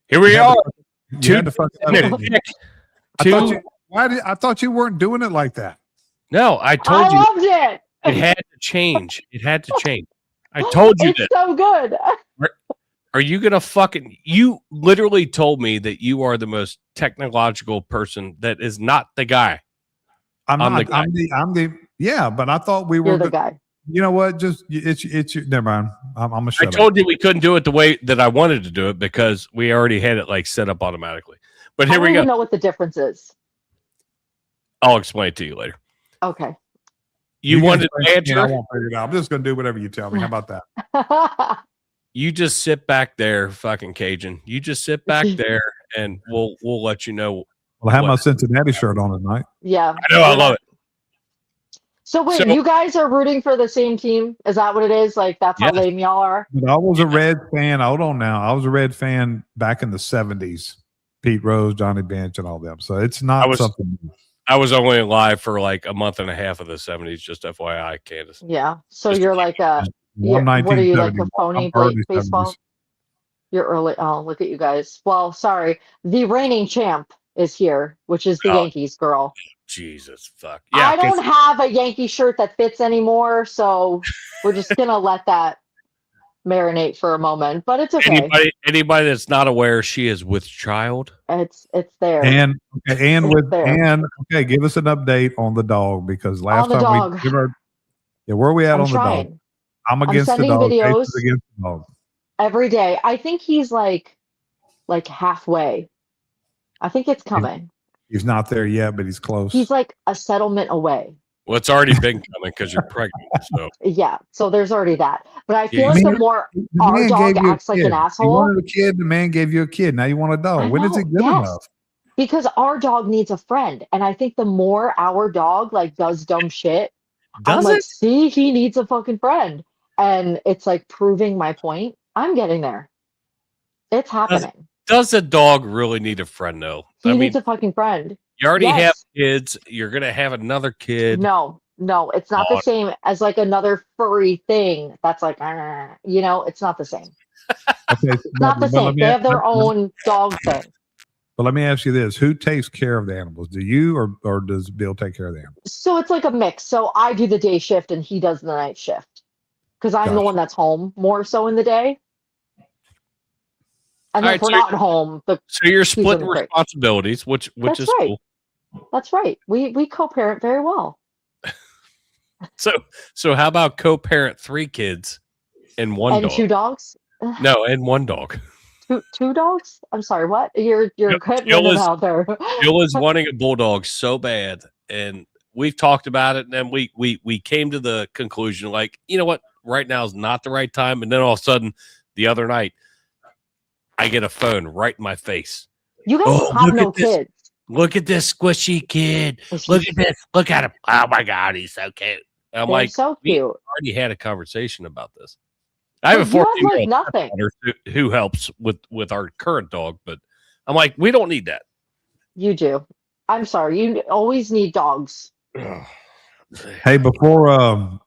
Here we are. I thought you weren't doing it like that. No, I told you. I loved it. It had to change. It had to change. I told you it's so good. Are you gonna fucking? You literally told me that you are the most technological person. That is not the guy. I'm the yeah, but I thought we were You're the guy. You know what? Just it's never mind. I'm gonna shut up. I told you we couldn't do it the way that I wanted to do it because we already had it like set up automatically. But here we go. I don't even know what the difference is. I'll explain it to you later. Okay. You wanted to answer? I won't figure it out. I'm just gonna do whatever you tell me. How about that? You just sit back there, fucking Cajun. You just sit back there, and we'll let you know. Well, I have my Cincinnati shirt on tonight. Yeah, I know. I love it. So wait, you guys are rooting for the same team? Is that what it is? Like that's how lame y'all are? But I was a Red fan. Hold on now. I was a Red fan back in the 70s. Pete Rose, Johnny Bench, and all them. So it's not something. I was only alive for like a month and a half of the 70s. Just FYI, Candace. Yeah. So you're like what are you, like a phony baseball? 70s. You're early. Oh, look at you guys. Well, sorry. The reigning champ is here, which is the Yankees girl. Jesus fuck. Yeah, I don't have a Yankee shirt that fits anymore, so we're just gonna let that marinate for a moment. But it's okay. Anybody that's not aware, she is with child. It's there. And give us an update on the dog because last time we give her. Yeah, where are we at on the dog? I'm against the dog. Videos against the dog. Every day. I think he's like halfway. I think it's coming. He's not there yet, but he's close. He's like a settlement away. Well, it's already been coming because you're pregnant. So yeah, so there's already that. But I feel like the more our dog acts like an asshole. You wanted a kid, the man gave you a kid. Now you want a dog. When is it good enough? Because our dog needs a friend, and I think the more our dog like does dumb shit, I'm like, see, he needs a fucking friend, and it's like proving my point. I'm getting there. It's happening. Does a dog really need a friend, though? He needs a fucking friend. You already have kids. You're going to have another kid. No, it's not the same as like another furry thing. That's like, it's not the same. Okay, it's not the same. They have their own dog thing. But let me ask you this. Who takes care of the animals? Do you or does Bill take care of the animals? So it's like a mix. So I do the day shift and he does the night shift. Because I'm the one that's home more so in the day. And then if we're not at home, so you're splitting responsibilities, which is cool. That's right. We co-parent very well. So how about co-parent 3 kids and one dog? And 2 dogs? No, and 1 dog. Two dogs? I'm sorry, what? You're cutting it out there. Jill is wanting a bulldog so bad, and we've talked about it, and then we came to the conclusion, like, you know what? Right now is not the right time. And then all of a sudden, the other night, I get a phone right in my face. You guys have no kids. Look at this squishy kid. Look at this. Look at him. Oh my God, he's so cute. I'm like, so cute. We already had a conversation about this. I have a 14-year-old nothing who helps with our current dog, but I'm like, we don't need that. You do. I'm sorry. You always need dogs. Hey, before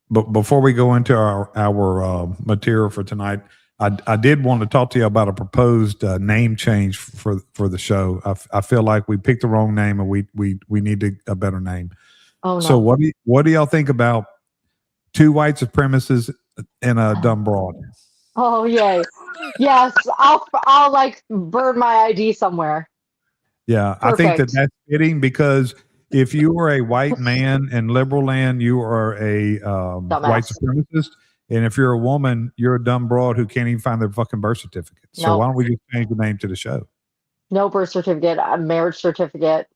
we go into our material for tonight, I did want to talk to you about a proposed name change for the show. I feel like we picked the wrong name and we needed a better name. Oh no. So what do y'all think about 2 white supremacists and a dumb broad? Oh yay. Yes, I'll like burn my ID somewhere. Yeah, perfect. I think that's fitting because if you are a white man in liberal land, you are a white supremacist. And if you're a woman, you're a dumb broad who can't even find their fucking birth certificate. So why don't we just change the name to the show? No birth certificate, a marriage certificate.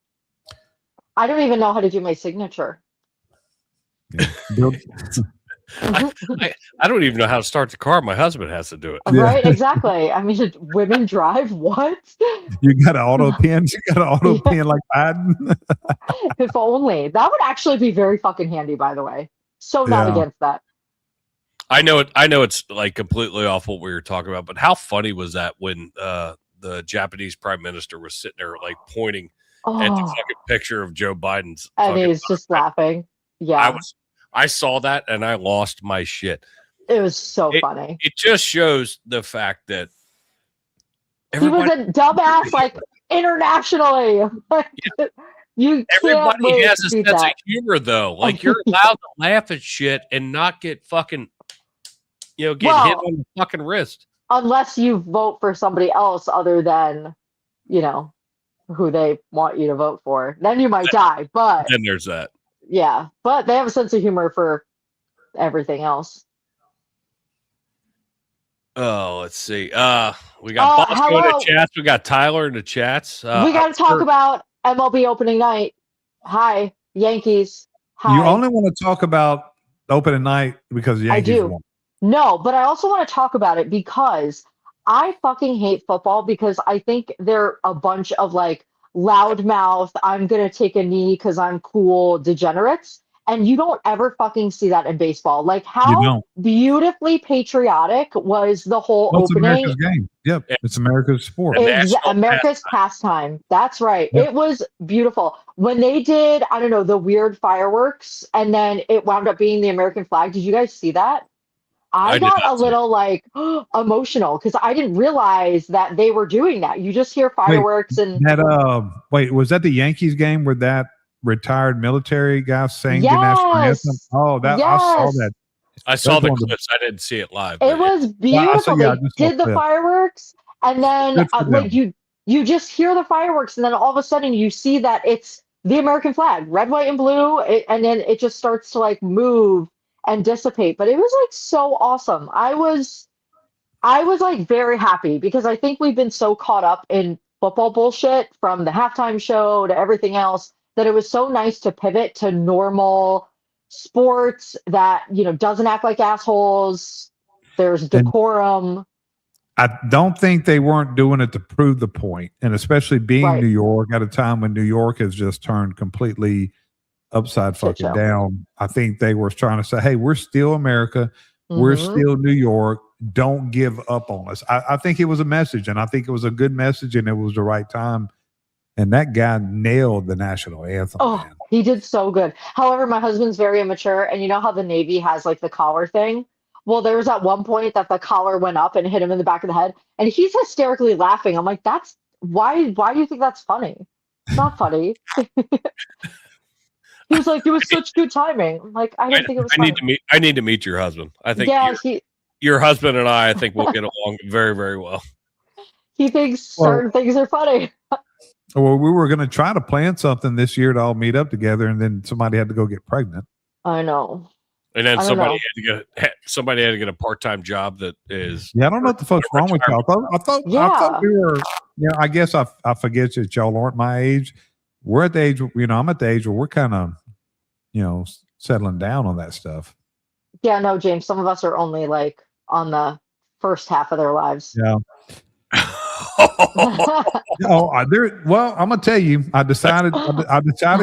I don't even know how to do my signature. Yeah. I don't even know how to start the car. My husband has to do it. Right, exactly. I mean, women drive what? You got an auto pen? You got an auto pen like Biden? If only. That would actually be very fucking handy, by the way. So not against that. I know it's like completely off what we were talking about, but how funny was that when the Japanese prime minister was sitting there like pointing at the fucking picture of Joe Biden's and he was just laughing. Yeah. I saw that and I lost my shit. It was so funny. It just shows the fact that He was a dumbass, like internationally. You can't Everybody wait has to a beat sense of that. humor, though. Like you're allowed to laugh at shit and not get fucking, get hit on the fucking wrist. Unless you vote for somebody else other than, who they want you to vote for, then you might die. But Then there's that. yeah, but they have a sense of humor for everything else. Oh, let's see. We got Bosco in the chats. We got Tyler in the chats. We got to talk about MLB opening night. Hi, Yankees. Hi. You only want to talk about opening night because the Yankees won. No, but I also want to talk about it because I fucking hate football because I think they're a bunch of like loudmouth, I'm going to take a knee because I'm cool degenerates. And you don't ever fucking see that in baseball. Like how beautifully patriotic was the whole opening. America's game. Yep. It's America's sport. America's pastime. That's right. Yep. It was beautiful. When they did, I don't know, the weird fireworks and then it wound up being the American flag. Did you guys see that? I got a little like emotional because I didn't realize that they were doing that. You just hear fireworks was that the Yankees game where that retired military guy sang the national anthem? Oh, I saw that. I saw the clips. I didn't see it live. It was beautiful. They did the fireworks, and then like you just hear the fireworks, and then all of a sudden you see that it's the American flag, red, white, and blue, and then it just starts to like move and dissipate. But it was like so awesome. I was like very happy because I think we've been so caught up in football bullshit from the halftime show to everything else that it was so nice to pivot to normal sports that, doesn't act like assholes. There's decorum. I don't think they weren't doing it to prove the point. And especially being New York at a time when New York has just turned completely upside fucking down. I think they were trying to say, hey, we're still America. We're still New York. Don't give up on us. I think it was a message, and I think it was a good message, and it was the right time. And that guy nailed the national anthem. Oh, man. He did so good. However, my husband's very immature, and you know how the Navy has like the collar thing? Well, there was at one point that the collar went up and hit him in the back of the head, and he's hysterically laughing. I'm like, that's why do you think that's funny? It's not funny. He was like, it was such good timing. I'm like, I didn't think it was funny. I need to meet your husband. I think your husband and I think we'll get along very, very well. He thinks certain things are funny. Well, we were going to try to plan something this year to all meet up together, and then somebody had to go get pregnant. I know. And then somebody had to get a part-time job that is. Yeah, I don't know what the fuck's wrong with y'all. I thought we were. I guess I forget that y'all aren't my age. We're at the age. I'm at the age where we're kind of, settling down on that stuff. Yeah, no, James. Some of us are only like on the first half of their lives. Yeah. Well, I'm gonna tell you. I decided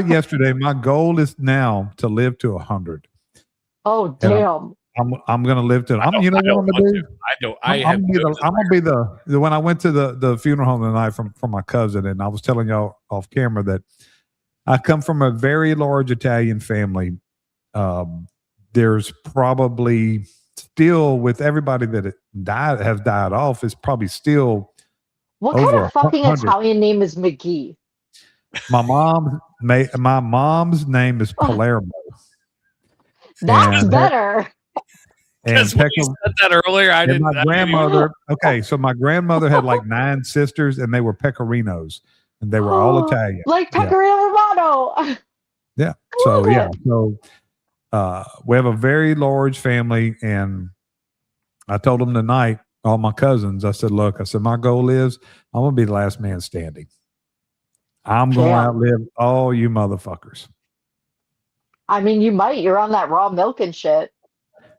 yesterday. My goal is now to live to 100. Oh damn! I'm gonna live to. I'm gonna do. I'm gonna be the when I went to the funeral home tonight from my cousin, and I was telling y'all off camera that I come from a very large Italian family. There's probably still, with everybody that has died off, is probably still. What kind of fucking 100. Italian name is McGee? My mom's name is Palermo. That's better. And when you said that earlier, I didn't. My grandmother. Okay, so my grandmother had like 9 sisters, and they were Pecorinos, and they were all Italian, like Pecorino Romano. Yeah. So yeah. So we have a very large family, and I told them tonight, all my cousins, I said, look, my goal is I'm going to be the last man standing. I'm going to outlive all you motherfuckers. I mean, you might. You're on that raw milk and shit.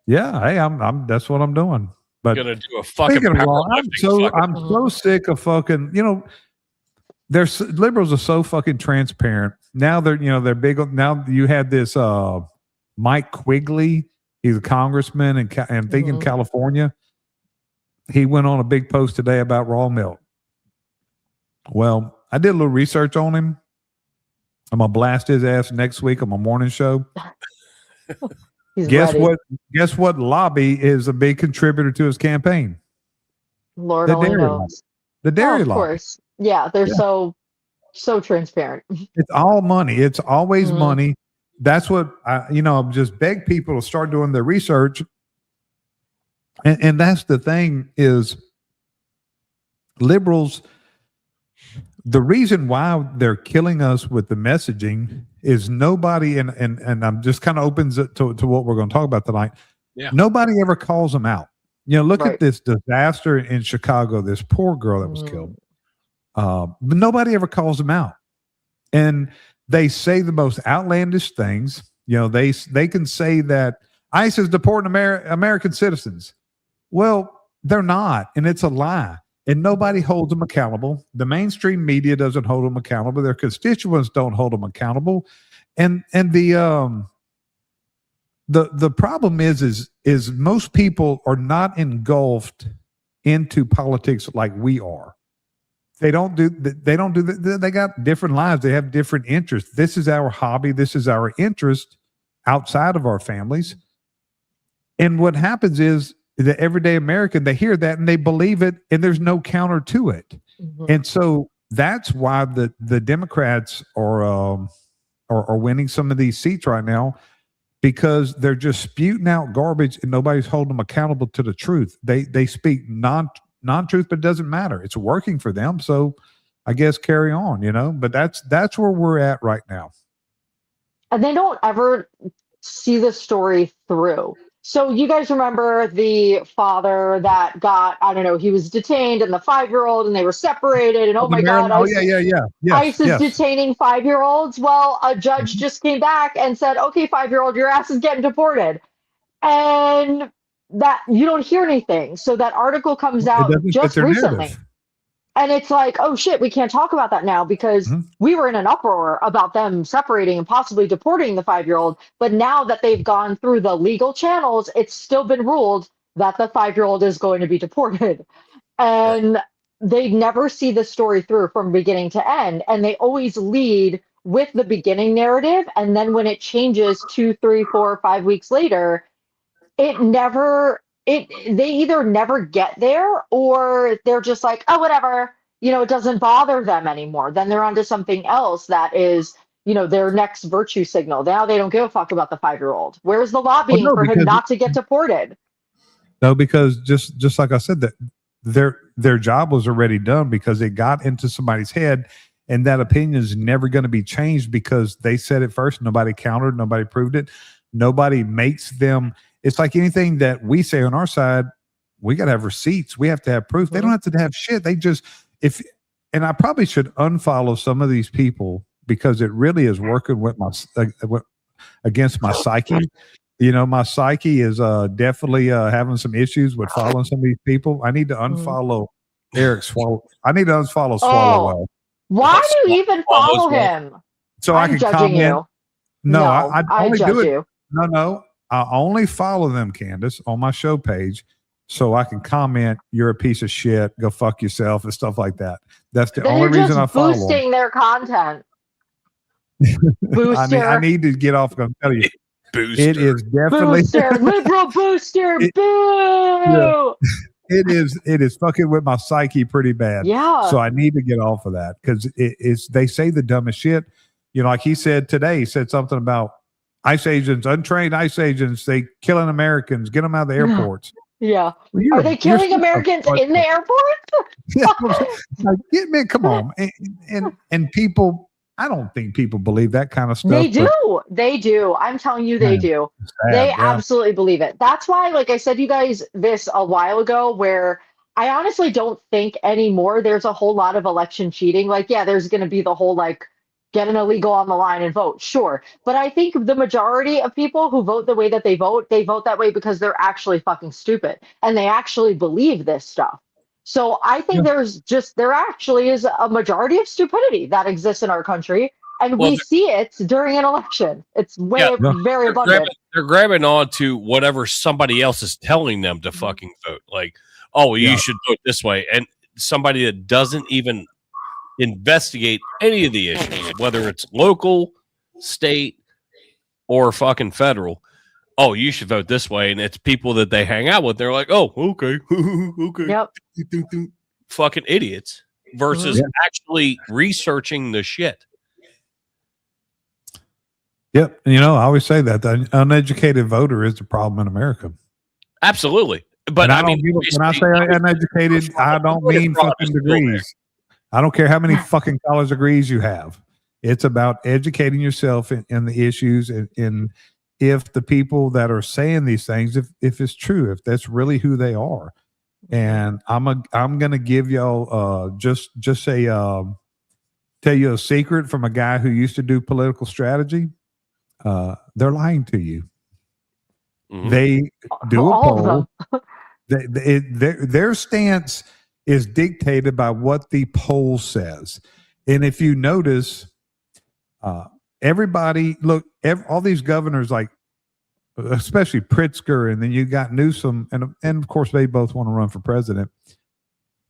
Yeah. Hey, I'm that's what I'm doing. But going to do a fucking I'm so sick of fucking, liberals are so fucking transparent. Now they're big. Now you had this Mike Quigley. He's a congressman and in California. He went on a big post today about raw milk. Well, I did a little research on him. I'm gonna blast his ass next week on my morning show. Guess what lobby is a big contributor to his campaign? Lord only knows. the Oh, dairy of lobby. course. Yeah, they're Yeah. so transparent. It's all money. It's always Mhm. money. That's what just beg people to start doing their research. And that's the thing is liberals, the reason why they're killing us with the messaging is nobody, and I'm just kind of opens it to what we're going to talk about tonight. Yeah. Nobody ever calls them out. Look Right. at this disaster in Chicago, this poor girl that was killed. But nobody ever calls them out. And they say the most outlandish things. They can say that ICE is deporting American citizens. Well, they're not, and it's a lie. And nobody holds them accountable. The mainstream media doesn't hold them accountable. Their constituents don't hold them accountable. And the problem is most people are not engulfed into politics like we are. They don't do. They got different lives. They have different interests. This is our hobby. This is our interest outside of our families. And what happens is the everyday American, they hear that and they believe it, and there's no counter to it. And so that's why the Democrats are winning some of these seats right now, because they're just spewing out garbage and nobody's holding them accountable to the truth. They speak non-truth, but it doesn't matter. It's working for them. So I guess carry on, but that's where we're at right now. And they don't ever see the story through. So you guys remember the father that got, I don't know, he was detained, and the 5-year-old, and they were separated, and oh my God, Oh yeah. Yes, ICE is detaining 5-year-olds. Well, a judge just came back and said, okay, 5-year-old, your ass is getting deported. And that you don't hear anything. So that article comes out just recently. Narrative. And it's like, oh shit, we can't talk about that now because we were in an uproar about them separating and possibly deporting the 5-year-old. But now that they've gone through the legal channels, it's still been ruled that the 5-year-old is going to be deported. And they never see the story through from beginning to end. And they always lead with the beginning narrative. And then when it changes 2, 3, 4, 5 weeks later, they either never get there, or they're just like, oh, whatever, it doesn't bother them anymore. Then they're onto something else that is, their next virtue signal. Now they don't give a fuck about the 5-year-old. Where's the lobbying for him not to get deported? No, because just like I said, that their job was already done because it got into somebody's head, and that opinion is never going to be changed because they said it first. Nobody countered, nobody proved it. Nobody makes them. It's like anything that we say on our side, we got to have receipts. We have to have proof. They don't have to have shit. They just, and I probably should unfollow some of these people because it really is working with against my psyche. My psyche is definitely having some issues with following some of these people. I need to unfollow Eric Swallow. I need to unfollow Swallow. Why do you even follow him? So I can comment. You. No, I only do it. You. No. I only follow them, Candace, on my show page so I can comment, you're a piece of shit, go fuck yourself, and stuff like that. That's the only reason I follow them. Boosting their content. Booster. I need to get off. I'm telling you. Booster. It is definitely. Booster. Liberal booster. Boo! Yeah. It is fucking with my psyche pretty bad. Yeah. So I need to get off of that because they say the dumbest shit. Like he said today, he said something about ICE agents, untrained ICE agents, they killing Americans, get them out of the airports. Yeah. Are they killing Americans in the airports? Man, come on. And people, I don't think people believe that kind of stuff. They do. They do. I'm telling you, they do. They absolutely believe it. That's why, like I said to you guys this a while ago, where I honestly don't think anymore there's a whole lot of election cheating. Like, yeah, there's going to be the whole, like, get an illegal on the line and vote. Sure. But I think the majority of people who vote the way that they vote that way because they're actually fucking stupid and they actually believe this stuff. So I think there actually is a majority of stupidity that exists in our country, and we see it during an election. It's very abundant. They're grabbing on to whatever somebody else is telling them to fucking vote. Like, oh, you should vote this way. And somebody that doesn't even investigate any of the issues, whether it's local, state, or fucking federal. Oh, you should vote this way, and it's people that they hang out with. They're like, oh, okay, okay. Yep. fucking idiots versus actually researching the shit. Yep. You know, I always say that the uneducated voter is the problem in America. Absolutely. But I mean, when I say uneducated, I don't mean fucking degrees. I don't care how many fucking college degrees you have. It's about educating yourself in the issues and if the people that are saying these things, if it's true, if that's really who they are. And I'm gonna give y'all just say tell you a secret from a guy who used to do political strategy. They're lying to you. Mm-hmm. They do a poll. Their stance is dictated by what the poll says. And if you notice, everybody, look, all these governors, like especially Pritzker, and then you got Newsom, and of course they both want to run for president,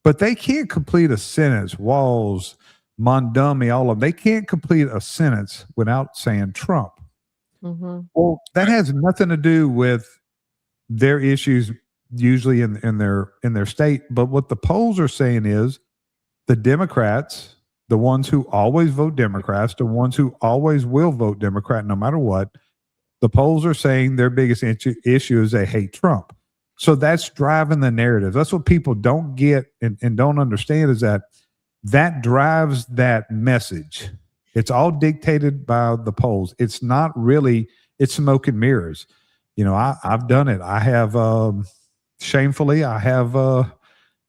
but they can't complete a sentence. Walls, Mondumi, all of them, they can't complete a sentence without saying Trump. Mm-hmm. Well, that has nothing to do with their issues usually in their state. But what the polls are saying is the Democrats, the ones who always vote Democrats, the ones who always will vote Democrat no matter what, the polls are saying their biggest issue is they hate Trump. So that's driving the narrative. That's what people don't get and don't understand, is that drives that message. It's all dictated by the polls. It's not really, it's smoke and mirrors. You know, I've done it. I have, shamefully, I have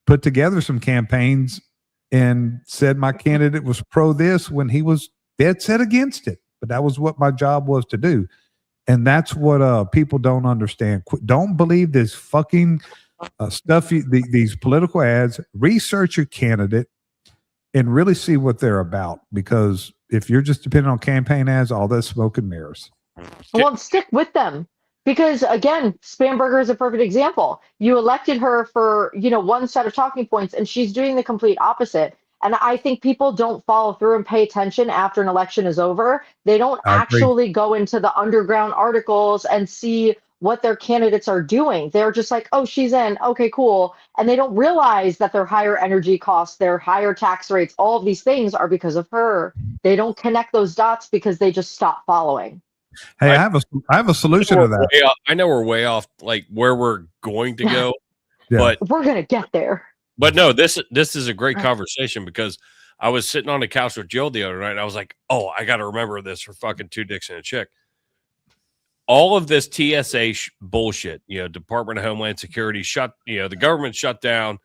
put together some campaigns and said my candidate was pro this when he was dead set against it. But that was what my job was to do. And that's what people don't understand. Don't believe this fucking stuff, these political ads. Research your candidate and really see what they're about. Because if you're just depending on campaign ads, all that smoke and mirrors. Well, stick with them. Because again, Spamberger is a perfect example. You elected her for, one set of talking points, and she's doing the complete opposite. And I think people don't follow through and pay attention after an election is over. They don't actually go into the underground articles and see what their candidates are doing. They're just like, oh, she's in. Okay, cool. And they don't realize that their higher energy costs, their higher tax rates, all of these things are because of her. They don't connect those dots because they just stop following. Hey, I have a solution to that. I know we're way off, like where we're going to go, but we're gonna get there. But no, this is a great conversation, because I was sitting on the couch with Jill the other night, and I was like, oh, I got to remember this for fucking Two Dicks and a Chick. All of this TSA bullshit, Department of Homeland Security the government shut down,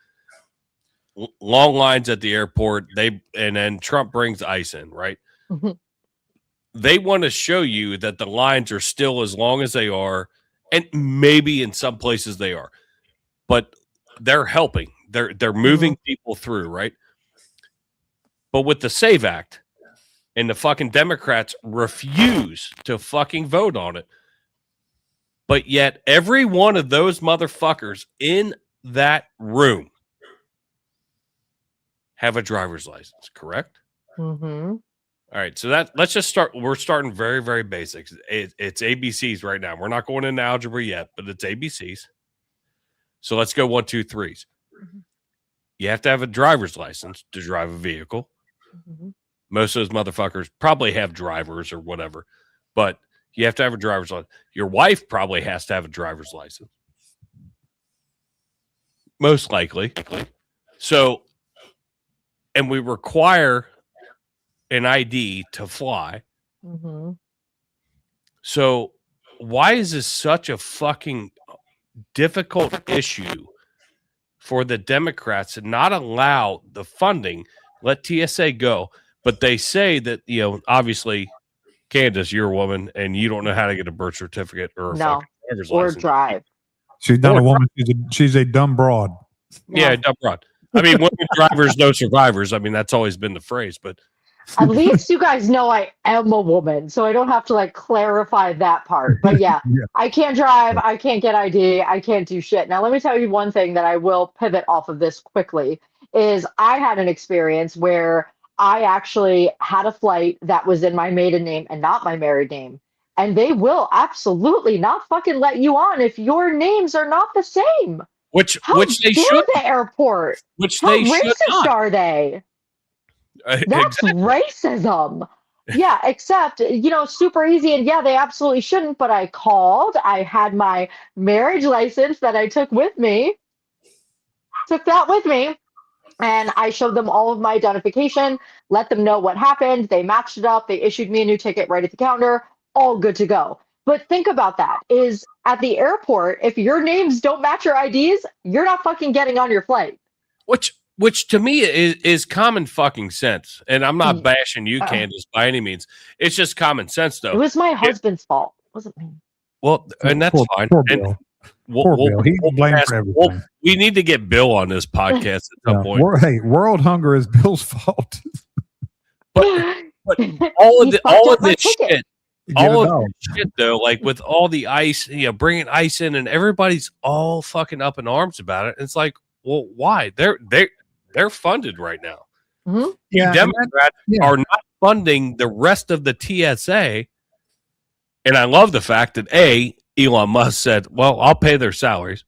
long lines at the airport. And then Trump brings ICE in, right? Mm-hmm. They want to show you that the lines are still as long as they are, and maybe in some places they are, but they're helping. They're moving people through, right? But with the SAVE Act, and the fucking Democrats refuse to fucking vote on it, but yet every one of those motherfuckers in that room have a driver's license, correct? Mm-hmm. All right, so let's just start. We're starting very, very basics. It's ABCs right now. We're not going into algebra yet, but it's ABCs. So let's go 1, 2, 3s. Mm-hmm. You have to have a driver's license to drive a vehicle. Mm-hmm. Most of those motherfuckers probably have drivers or whatever, but you have to have a driver's license. Your wife probably has to have a driver's license. Most likely. So, and we require an ID to fly. Mm-hmm. So why is this such a fucking difficult issue for the Democrats to not allow the funding, let TSA go? But they say that, obviously, Candace, you're a woman and you don't know how to get a birth certificate or a fucking driver's license. Drive. She's not a woman. She's a dumb broad. Yeah, dumb broad. I mean, women drivers, no survivors. I mean, that's always been the phrase, but at least you guys know I am a woman, so I don't have to clarify that part. But yeah, I can't drive. I can't get ID. I can't do shit. Now, let me tell you one thing that I will pivot off of this quickly is I had an experience where I actually had a flight that was in my maiden name and not my married name. And they will absolutely not fucking let you on if your names are not the same. which How they dare should, the airport? which How they should racist not. are they? That's Exactly. racism. Yeah, except, super easy. And yeah, they absolutely shouldn't. But I called. I had my marriage license that I took with me, took that with me. And I showed them all of my identification, let them know what happened. They matched it up. They issued me a new ticket right at the counter. All good to go. But think about that is at the airport, if your names don't match your IDs, you're not fucking getting on your flight. Which to me is common fucking sense. And I'm not bashing you, Uh, Candace, by any means. It's just common sense, though. It was my husband's fault. It wasn't me. Well, and that's fine. Poor And Bill. Poor Bill. He's blamed for everything. We need to get Bill on this podcast at some point. World hunger is Bill's fault. But all of this shit, though, like with all the ice, bringing ice in, and everybody's all fucking up in arms about it. It's like, well, why? They're funded right now. Mm-hmm. Yeah, Democrats are not funding the rest of the TSA, and I love the fact that Elon Musk said, "Well, I'll pay their salaries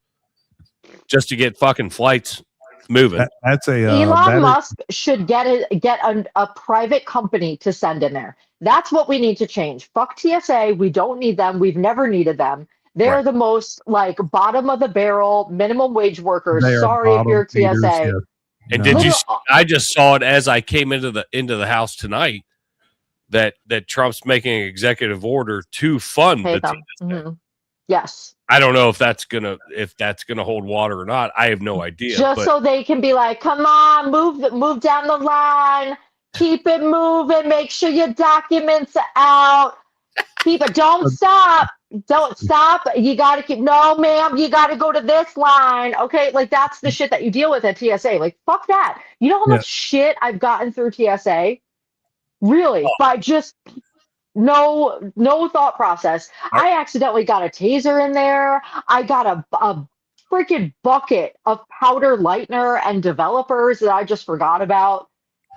just to get fucking flights moving." Elon Musk should get a private company to send in there. That's what we need to change. Fuck TSA. We don't need them. We've never needed them. They're the most bottom of the barrel minimum wage workers. Sorry if you're TSA. Feeders, and did you? I just saw it as I came into the house tonight that Trump's making an executive order to fund the TSA. Mm-hmm. Yes. I don't know if that's gonna hold water or not. I have no idea. Just so they can be like, come on, move down the line, keep it moving, make sure your documents are out. Keep it. Don't stop. You gotta keep. No, ma'am. You gotta go to this line. Okay, that's the shit that you deal with at TSA. Fuck that. You know how much shit I've gotten through TSA? Really, by just no thought process. I accidentally got a taser in there. I got a freaking bucket of powder lightener and developers that I just forgot about.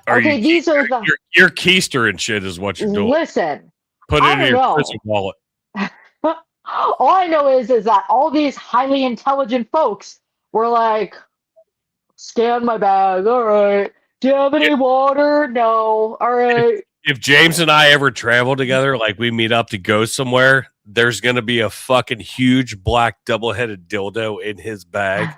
These are your keister and shit is what you're doing. Listen, put it in your prison wallet. All I know is that all these highly intelligent folks were like, scan my bag. All right. Do you have any water? No. All right. If James and I ever travel together, we meet up to go somewhere, there's going to be a fucking huge black double-headed dildo in his bag.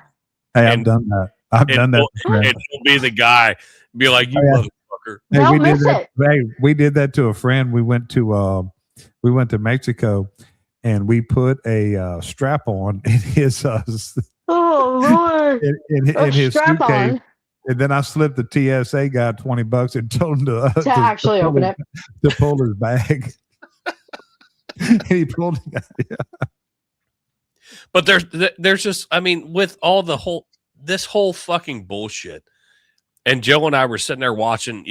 Hey, I've done that. I've done that. And he'll be the guy, be like, you motherfucker. Hey, we did that to a friend. We went to Mexico, and we put a strap on in his Lord. in his suitcase. And then I slipped the TSA guy $20 and told him to actually open it, to pull his bag. And he pulled it. Yeah. But there's just, with all this whole fucking bullshit. And Joe and I were sitting there watching,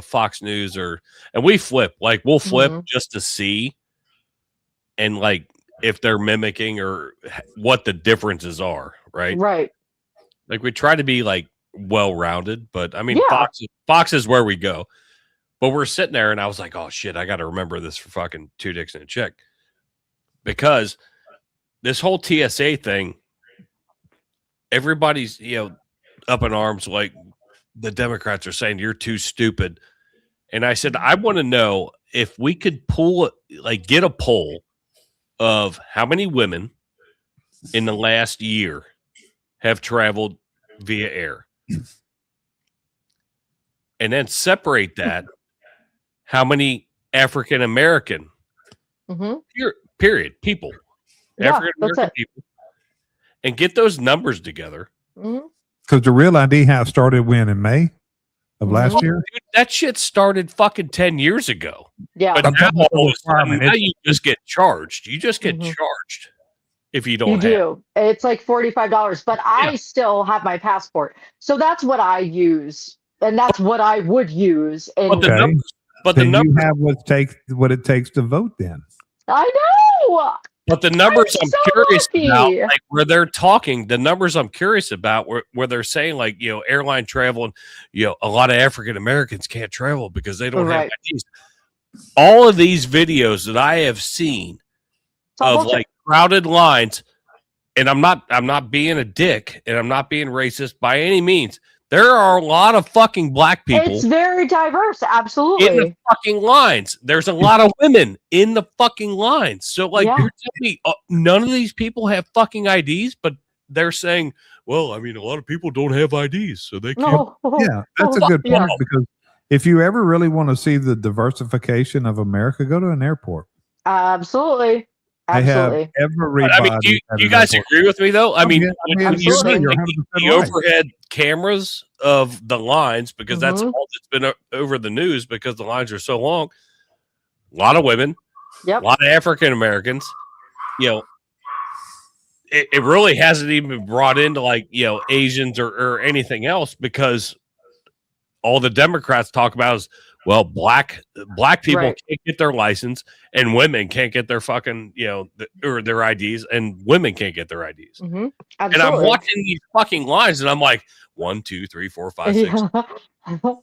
Fox News and we flip, we'll flip just to see. And if they're mimicking or what the differences are, right? Right. We try to be well-rounded, but Fox is where we go. But we're sitting there and I was like, oh shit, I got to remember this for fucking Two Dicks and a Chick. Because this whole TSA thing, everybody's, up in arms, the Democrats are saying you're too stupid. And I said, I want to know if we could get a poll of how many women in the last year have traveled via air, and then separate that how many African American period people, African American people, and get those numbers together. Because the Real ID have started in May of last year. Dude, that shit started fucking 10 years ago. Yeah, but now you just get charged. You just get charged. If you don't, you do. It's $45, but I still have my passport, so that's what I use, and that's what I would use. But the numbers, you have what it takes to vote. Then I know. But the numbers I'm curious about, where they're talking, the numbers I'm curious about, where they're saying airline travel and a lot of African Americans can't travel because they don't have IDs. All of these videos that I have seen of crowded lines, and I'm not being a dick, and I'm not being racist by any means. There are a lot of fucking black people. It's very diverse, In absolutely. the fucking lines. There's a lot of women in the fucking lines. So, like, Yeah. you're telling me none of these people have fucking IDs, but they're saying, well, I mean, a lot of people don't have IDs, so they can't. No. Yeah, that's a good point Yeah. because if you ever really want to see the diversification of America, go to an airport. Absolutely. They have Absolutely. everybody. I mean, do you guys agree with me, though? I mean, when you see absolutely. the overhead cameras of the lines, because that's Mhm. all that's been over the news because the lines are so long, a lot of women, Yep. a lot of African Americans, you know, it really hasn't even brought into, like, you know, Asians or anything else, because all the Democrats talk about is, well, black people Right. can't get their license, and women can't get their fucking, you know, or their IDs, and women can't get their IDs. Mhm. And I'm Absolutely. watching these fucking lines, and I'm like, 1, 2, 3, 4, 5, 6, Yeah.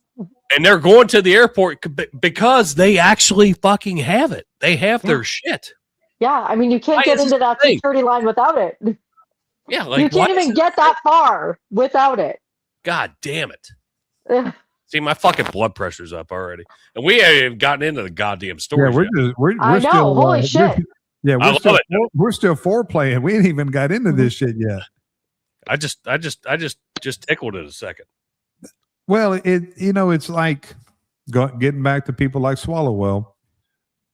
and they're going to the airport because they actually fucking have it. They have their shit. Yeah, I mean, you can't Why get is into this that a thing? security line without it. Yeah, like, You can't even get that far without it. God damn it. Ugh. See, my fucking blood pressure's up already, and we haven't even gotten into the goddamn story. Yeah, we're I know. still Holy shit. we're still foreplaying. We ain't even got into this shit yet. I just tickled it a second. Well, it's like getting back to people like Swallowwell.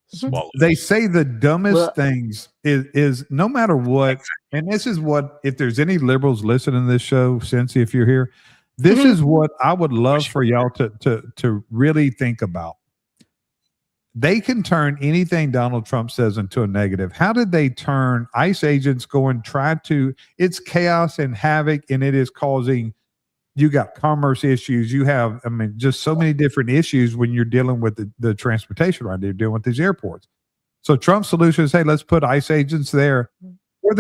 Swallow. They say the dumbest Well- things is no matter what, and this is what, if there's any liberals listening to this show, Cincy, if you're here, this is what I would love for y'all to really think about. They can turn anything Donald Trump says into a negative. How did they turn ICE agents it's chaos and havoc, and it is causing, you got commerce issues. You have, I mean, just so many different issues when you're dealing with the transportation right there, dealing with these airports. So Trump's solution is, hey, let's put ICE agents there. Well,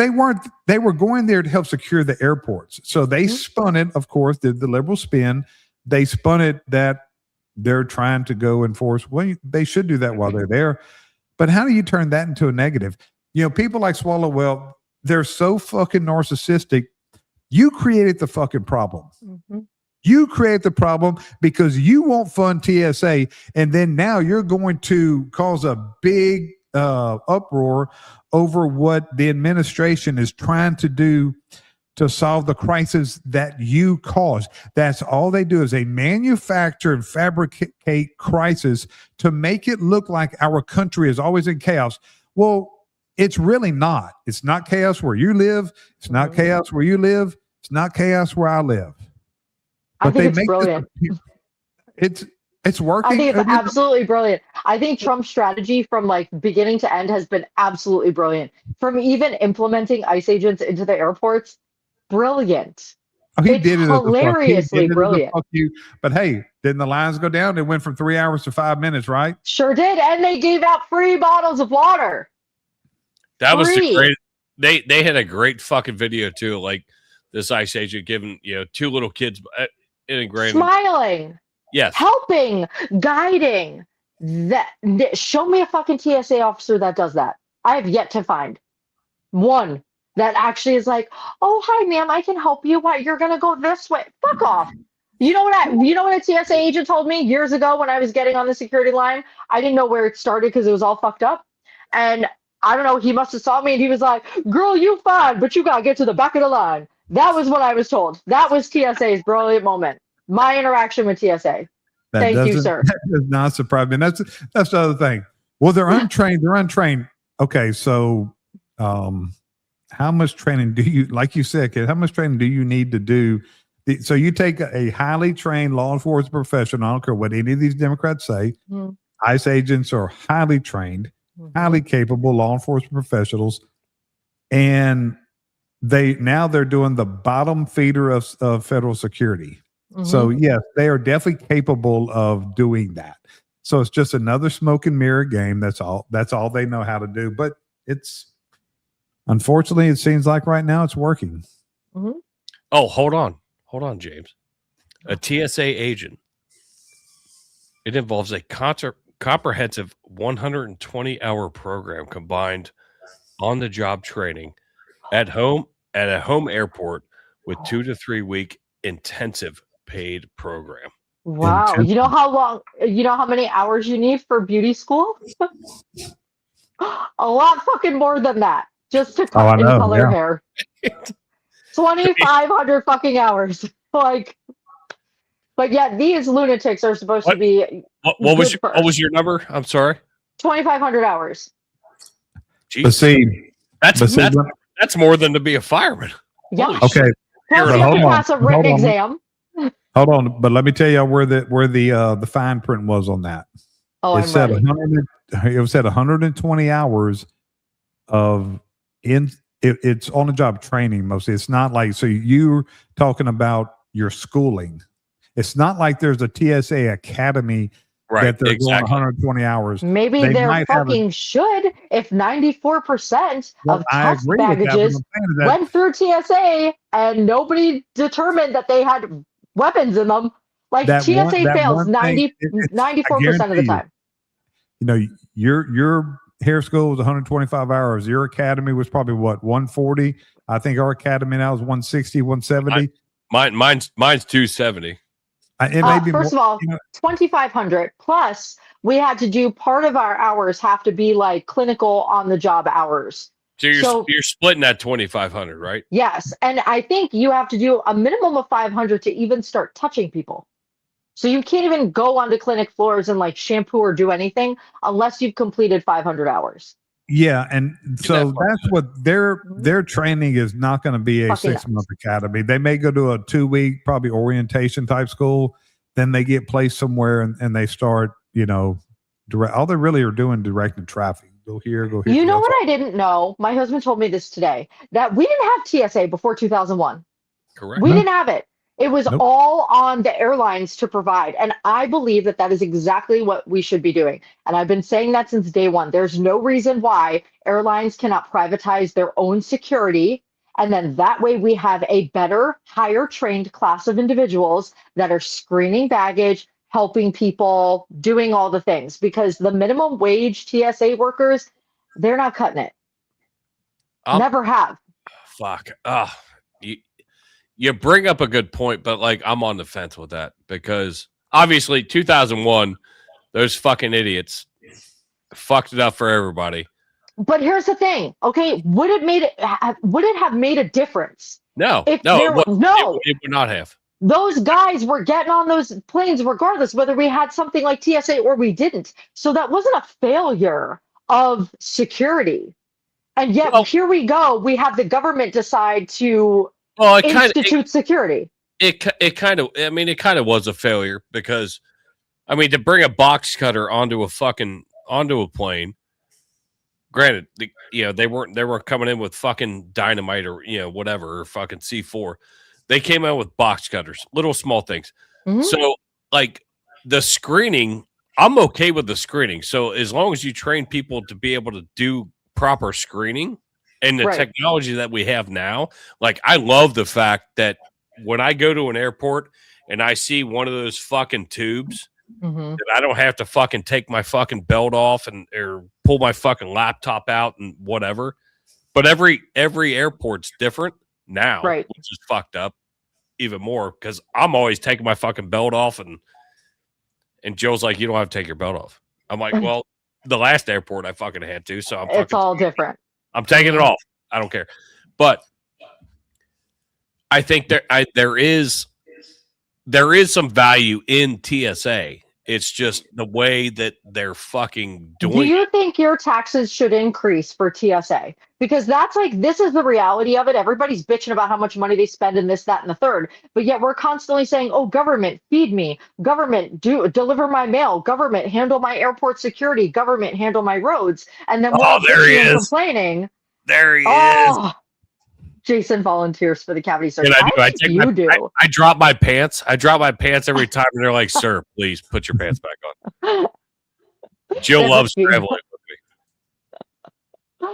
they were going there to help secure the airports. So they spun it, of course, did the liberal spin. They spun it that they're trying to go enforce. Well, they should do that while they're there. But how do you turn that into a negative? You know, people like Swallowwell, they're so fucking narcissistic. You created the fucking problem. Mm-hmm. You create the problem because you won't fund TSA, and then now you're going to cause a big uproar over what the administration is trying to do to solve the crisis that you caused. That's all they do, is they manufacture and fabricate crisis to make it look like our country is always in chaos. Well, it's really not. It's not chaos where you live. It's not chaos where you live. It's not chaos where I live. I think it's brilliant. It's working. I think it's absolutely brilliant. I think Trump's strategy from like beginning to end has been absolutely brilliant. From even implementing ICE agents into the airports, brilliant. Oh, he It's did it hilariously brilliant. Fuck you. But hey, didn't the lines go down? It went from 3 hours to 5 minutes, right? Sure did, and they gave out free bottles of water. That was the Free. great. They had a great fucking video too, like this ICE agent giving, you know, 2 little kids Smiling, yes, helping, guiding. Show me a fucking TSA officer that does that. I have yet to find one that actually is like, oh, hi, ma'am, I can help you. What, you're gonna go this way? Fuck off. You know what a TSA agent told me years ago when I was getting on the security line? I didn't know where it started because it was all fucked up. And I don't know, he must have saw me and he was like, girl, you fine, but you gotta get to the back of the line. That was what I was told. That was TSA's brilliant moment. My interaction with TSA. Thank you, sir. That does not surprise me. That's the other thing. Well, they're untrained. They're untrained. Okay, so how much training do you, like you said, kid, how much training do you need to do? So you take a highly trained law enforcement professional, I don't care what any of these Democrats say, ICE agents are highly trained, highly capable law enforcement professionals, and they're doing the bottom feeder of federal security. So yes, they are definitely capable of doing that. So it's just another smoke and mirror game. That's all they know how to do. But it's, unfortunately, it seems like right now it's working. Oh, hold on, James. A TSA agent. It involves a comprehensive 120-hour program combined on-the-job training at home at a home airport with 2 to 3 week intensive paid program. Wow. You know how many hours you need for beauty school? A lot fucking more than that. Just to cut and color hair. 2,500 fucking hours. Like, but yet these lunatics are supposed to be. What was your number? I'm sorry. 2,500 hours. Jeez. But see, that's more than to be a fireman. Yeah. Okay. Plus you have to pass a written exam. Hold on, but let me tell you where the fine print was on that. Oh, it said 120 hours of it's on the job training mostly. It's not like, so you're talking about your schooling. It's not like there's a TSA academy that they're going 120 hours. Maybe they fucking should if 94% of test baggages went through TSA and nobody determined that they had weapons in them. Like TSA fails 94% of the time. You know, your hair school was 125 hours. Your academy was probably what, 140? I think our academy now is 160, 170. Mine's 270. First of all, 2,500 plus we had to do part of our hours have to be like clinical on the job hours. So you're splitting that 2,500, right? Yes, and I think you have to do a minimum of 500 to even start touching people. So you can't even go onto clinic floors and like shampoo or do anything unless you've completed 500 hours. Yeah, and so that's what their training is not going to be a 6-month academy. They may go to a 2-week probably orientation type school. Then they get placed somewhere and they start, all they really are doing directing traffic. Go here, go here. You know what I didn't know? My husband told me this today, that we didn't have TSA before 2001. Correct. We didn't have it. It was all on the airlines to provide. And I believe that is exactly what we should be doing. And I've been saying that since day one. There's no reason why airlines cannot privatize their own security. And then that way we have a better, higher trained class of individuals that are screening baggage, helping people, doing all the things. Because the minimum wage TSA workers, they're not cutting it. Never have. Fuck. You bring up a good point, but like I'm on the fence with that because obviously 2001, those fucking idiots fucked it up for everybody. But here's the thing, okay? Would it have made a difference? No, it would not have. Those guys were getting on those planes regardless whether we had something like TSA or we didn't. So that wasn't a failure of security. And yet here we go. We have the government decide to institute security. It kind of was a failure because, to bring a box cutter onto a plane. Granted, they weren't coming in with fucking dynamite or whatever or fucking C4. They came out with box cutters, little small things. Mm-hmm. So like the screening, I'm okay with the screening. So as long as you train people to be able to do proper screening. And the technology that we have now, like I love the fact that when I go to an airport and I see one of those fucking tubes, that I don't have to fucking take my fucking belt off or pull my fucking laptop out and whatever. But every airport's different now, which is fucked up even more because I'm always taking my fucking belt off and Joe's like, you don't have to take your belt off. I'm like, well, the last airport I fucking had to, so it's all different. I'm taking it off. I don't care. But I think there is some value in TSA. It's just the way that they're fucking doing. Do you think your taxes should increase for TSA? Because this is the reality of it. Everybody's bitching about how much money they spend in this, that, and the third. But yet we're constantly saying, oh, government, feed me. Government, deliver my mail. Government, handle my airport security. Government, handle my roads. And then we're complaining. There he is. Jason volunteers for the cavity surgery. I drop my pants. I drop my pants every time, and they're like, "Sir, please put your pants back on." Jill loves traveling with me.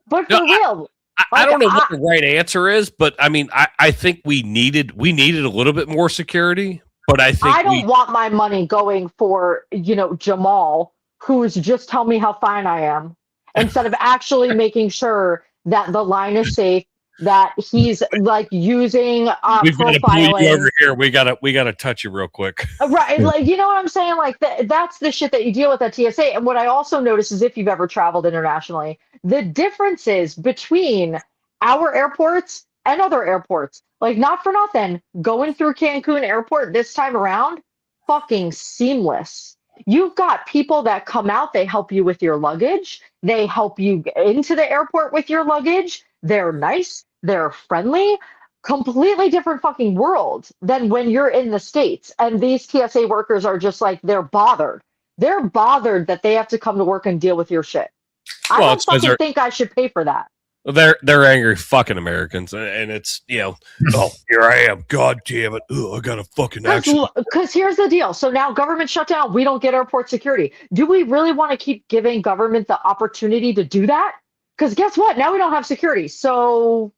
But for real, I don't know what the right answer is, but I think we needed a little bit more security. But I think I don't want my money going for Jamal, who's just telling me how fine I am, instead of actually making sure that the line is safe. that he's like using We've got to pull you profiling. over here. We gotta touch you real quick. Right, like you know what I'm saying? Like that's the shit that you deal with at TSA. And what I also notice is if you've ever traveled internationally, the differences between our airports and other airports. Like not for nothing, going through Cancun airport this time around, fucking seamless. You've got people that come out, they help you with your luggage, they help you into the airport with your luggage. They're nice, they're friendly, completely different fucking world than when you're in the States. And these TSA workers are just like, they're bothered. They're bothered that they have to come to work and deal with your shit. I don't fucking think I should pay for that. They're angry fucking Americans, and it's oh, here I am, god damn it, I got a fucking action. Because here's the deal. So now government shut down, we don't get airport security. Do we really want to keep giving government the opportunity to do that? Because guess what? Now we don't have security. So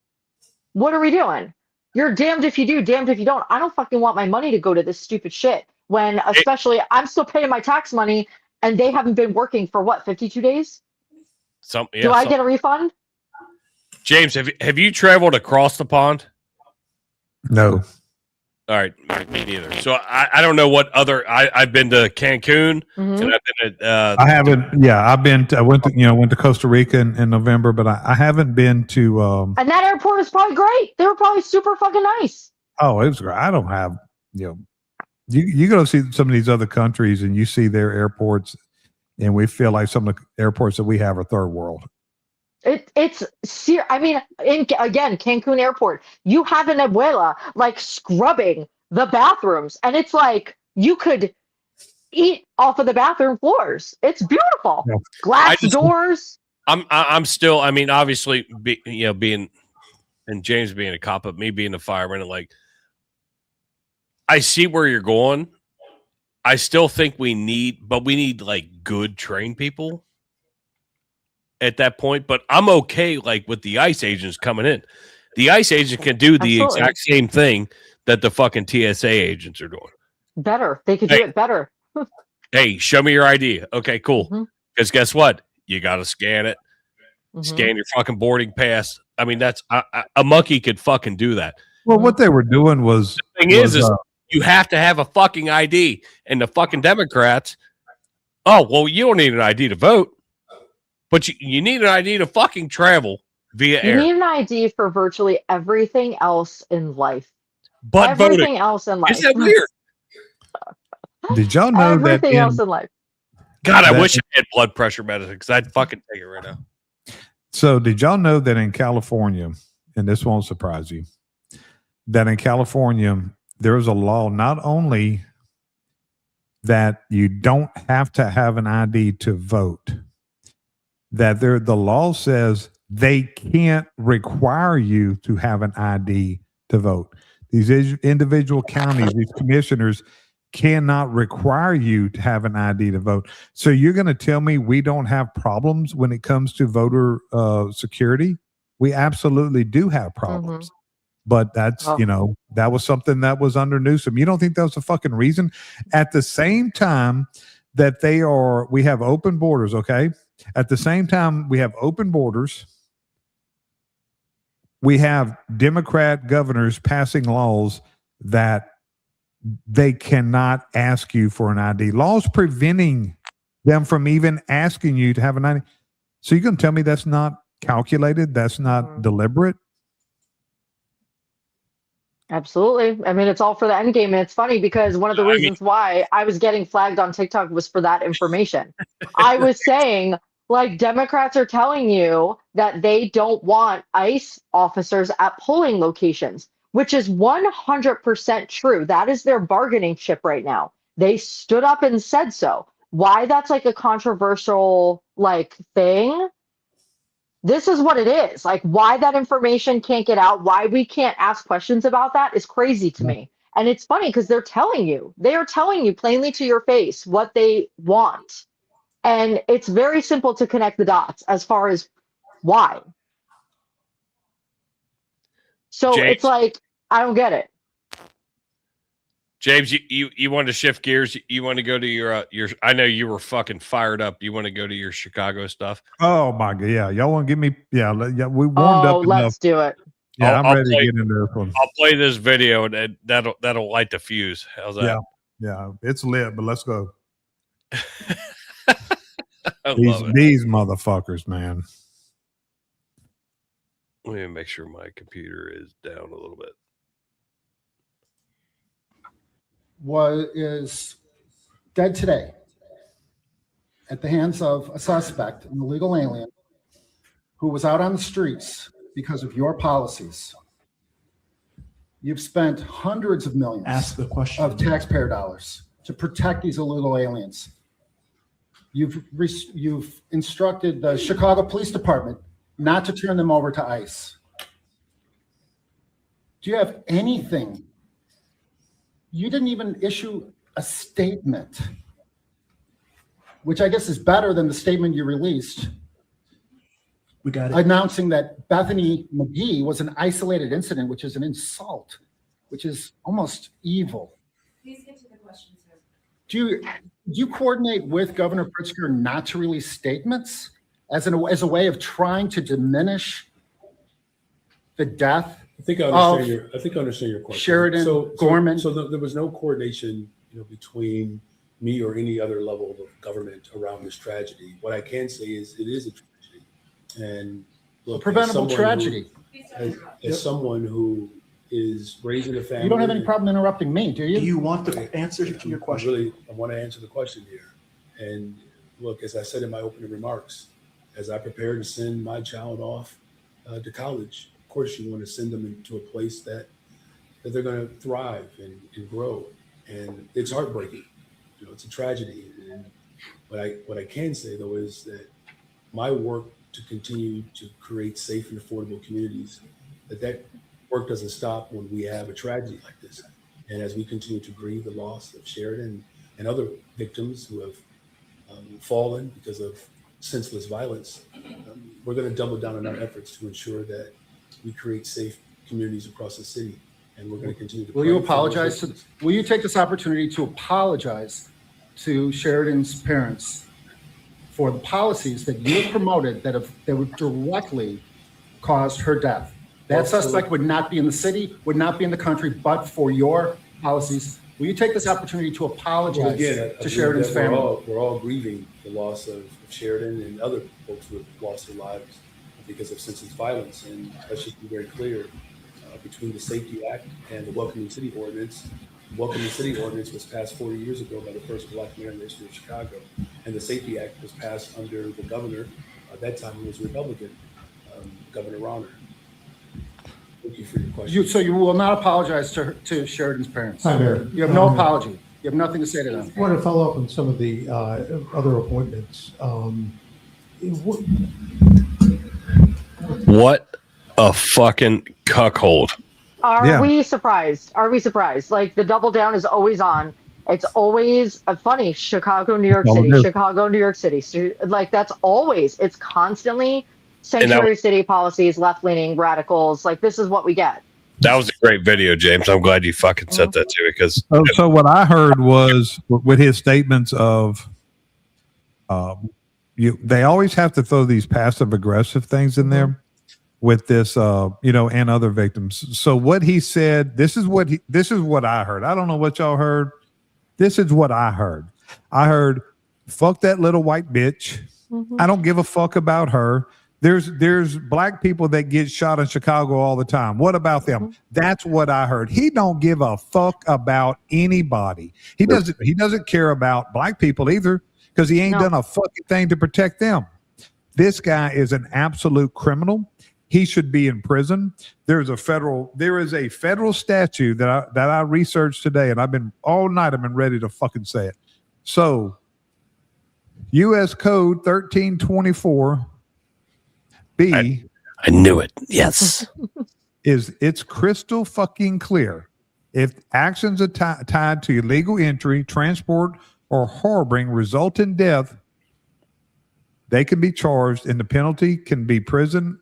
what are we doing? You're damned if you do, damned if you don't. I don't fucking want my money to go to this stupid shit when especially I'm still paying my tax money and they haven't been working for what, 52 days? Do I get a refund? James, have you traveled across the pond? No. All right, me neither. So I don't know what other I've been to Cancun. Mm-hmm. And I've been to, I haven't. Yeah, I went to Costa Rica in November, but I haven't been to. And that airport is probably great. They were probably super fucking nice. Oh, it was great. I don't have you go to see some of these other countries and you see their airports, and we feel like some of the airports that we have are third world. It's I mean, again, Cancun airport, you have an abuela like scrubbing the bathrooms, and it's like you could eat off of the bathroom floors. It's beautiful. Yeah. Glass doors. I'm still. I mean, obviously, being and James being a cop, but me being a fireman, and like, I see where you're going. I still think we need like good trained people at that point, but I'm okay like with the ICE agents coming in. The ICE agent can do the exact same thing that the fucking TSA agents are doing. Better. They could do it better. Hey, show me your ID. Okay, cool. Because guess what? You got to scan it. Scan your fucking boarding pass. I mean, that's a monkey could fucking do that. Well, what they were doing was the thing is you have to have a fucking ID, and the fucking Democrats. Oh well, you don't need an ID to vote. But you need an ID to fucking travel via air. You need an ID for virtually everything else in life. But everything else in life. Is that weird? Did y'all know everything else in life? God, I wish I had blood pressure medicine because I'd fucking take it right now. So did y'all know that in California, and this won't surprise you, that in California, there is a law not only that you don't have to have an ID to vote, that the law says they can't require you to have an ID to vote. These individual counties, these commissioners cannot require you to have an ID to vote. So you're going to tell me we don't have problems when it comes to voter security? We absolutely do have problems. But that's, that was something that was under Newsom. You don't think that was a fucking reason? At the same time that we have open borders, okay? At the same time, we have open borders. We have Democrat governors passing laws that they cannot ask you for an ID. Laws preventing them from even asking you to have an ID. So you're going to tell me that's not calculated? That's not deliberate? Absolutely. I mean, it's all for the end game. And it's funny because one of the reasons why I was getting flagged on TikTok was for that information. I was saying, like, Democrats are telling you that they don't want ICE officers at polling locations, which is 100% true. That is their bargaining chip right now. They stood up and said so. Why that's like a controversial like thing? This is what it is. Like, why that information can't get out, why we can't ask questions about that is crazy to me. And it's funny because they are telling you plainly to your face what they want. And it's very simple to connect the dots as far as why. So James, it's like, I don't get it. James, you want to shift gears? You want to go to your I know you were fucking fired up. You want to go to your Chicago stuff? Oh my God. Yeah. Y'all want to give me, we warmed up enough. Let's do it. Yeah, I'm ready play, to get into this one. I'll play this video and that'll light the fuse. How's that? Yeah, it's lit, but let's go. I love it. These motherfuckers, man. Let me make sure my computer is down a little bit. Is dead today at the hands of a suspect, an illegal alien, who was out on the streets because of your policies. You've spent hundreds of millions Ask the question. of taxpayer dollars to protect these illegal aliens. You've instructed the Chicago Police Department not to turn them over to ICE. Do you have anything? You didn't even issue a statement, which I guess is better than the statement you released, We got it. announcing that Bethany McGee was an isolated incident, which is an insult, which is almost evil. Please get to the question, sir. Do you coordinate with Governor Pritzker not to release statements as a way of trying to diminish the death? I think I understand your question. Sheridan, Gorman. So there was no coordination, between me or any other level of government around this tragedy. What I can say is it is a tragedy, and look, Preventable tragedy. As someone who is raising a family, You don't have any problem interrupting me, do you? Do you want the answer to your question? I want to answer the question here. And look, as I said in my opening remarks, as I prepare to send my child off to college, of course you want to send them into a place that they're going to thrive and grow. And it's heartbreaking. It's a tragedy. And what I can say though is that my work to continue to create safe and affordable communities, that work doesn't stop when we have a tragedy like this. And as we continue to grieve the loss of Sheridan and other victims who have fallen because of senseless violence, we're going to double down on our efforts to ensure that we create safe communities across the city. And we're going to continue to. Will you take this opportunity to apologize to Sheridan's parents for the policies that you have promoted that would directly caused her death? That suspect would not be in the city, would not be in the country, but for your policies. Will you take this opportunity to apologize to Sheridan's family? We're all grieving the loss of Sheridan and other folks who have lost their lives because of senseless violence. And let's just be very clear, between the Safety Act and the Welcoming City Ordinance. The Welcoming City Ordinance was passed 40 years ago by the first Black mayor in the history of Chicago. And the Safety Act was passed under the governor, at that time he was Republican, Governor Rauner. Thank you for your question. So you will not apologize to Sheridan's parents? Hi, Mayor. You have no apology? You have nothing to say to them? I want to follow up on some of the other appointments. What a fucking cuckold. Are we surprised? Are we surprised? Like, the double down is always on. It's always funny. Chicago, New York City, Chicago, New York City. So, like, that's always, it's constantly sanctuary city policies, left-leaning radicals. Like, this is what we get. That was a great video, James. I'm glad you fucking said that too, because So what I heard was with his statements of, they always have to throw these passive aggressive things in there with this, and other victims. So what he said, this is what I heard. I don't know what y'all heard. This is what I heard. I heard, fuck that little white bitch. I don't give a fuck about her. There's black people that get shot in Chicago all the time. What about them? That's what I heard. He don't give a fuck about anybody. He doesn't care about black people either, because he ain't done a fucking thing to protect them. This guy is an absolute criminal. He should be in prison. There is a federal statute that I researched today, and I've been ready to fucking say it. So U.S. Code 1324 B. I knew it. Yes. It's crystal fucking clear. If actions are tied to illegal entry, transport, or harboring result in death, they can be charged, and the penalty can be prison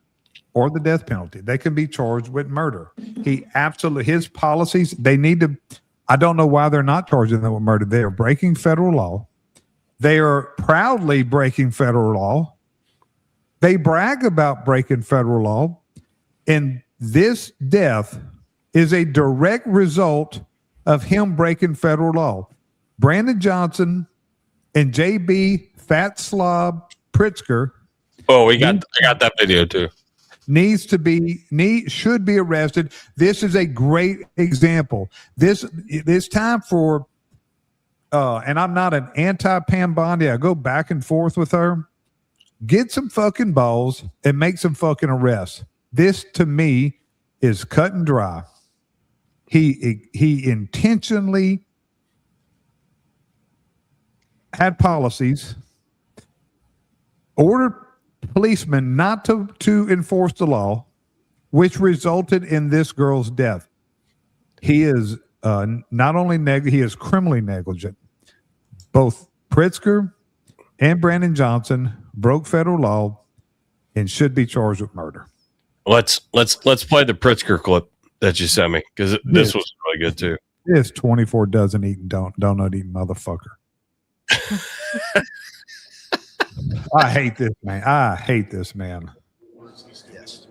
or the death penalty. They can be charged with murder. His policies, I don't know why they're not charging them with murder. They are breaking federal law. They are proudly breaking federal law. They brag about breaking federal law. And This death is a direct result of him breaking federal law. Brandon Johnson and JB Fat Slob Pritzker. Oh, I got that video too. Should be arrested. This is a great example. This time for and I'm not an anti-Pam Bondi. I go back and forth with her. Get some fucking balls and make some fucking arrests. This to me is cut and dry. He intentionally had policies, ordered policemen not to enforce the law, which resulted in this girl's death. He is not only he is criminally negligent. Both Pritzker and Brandon Johnson broke federal law and should be charged with murder. Let's play the Pritzker clip that you sent me, because this was really good too. This 24 dozen eating donut eating motherfucker. I hate this man. Yes.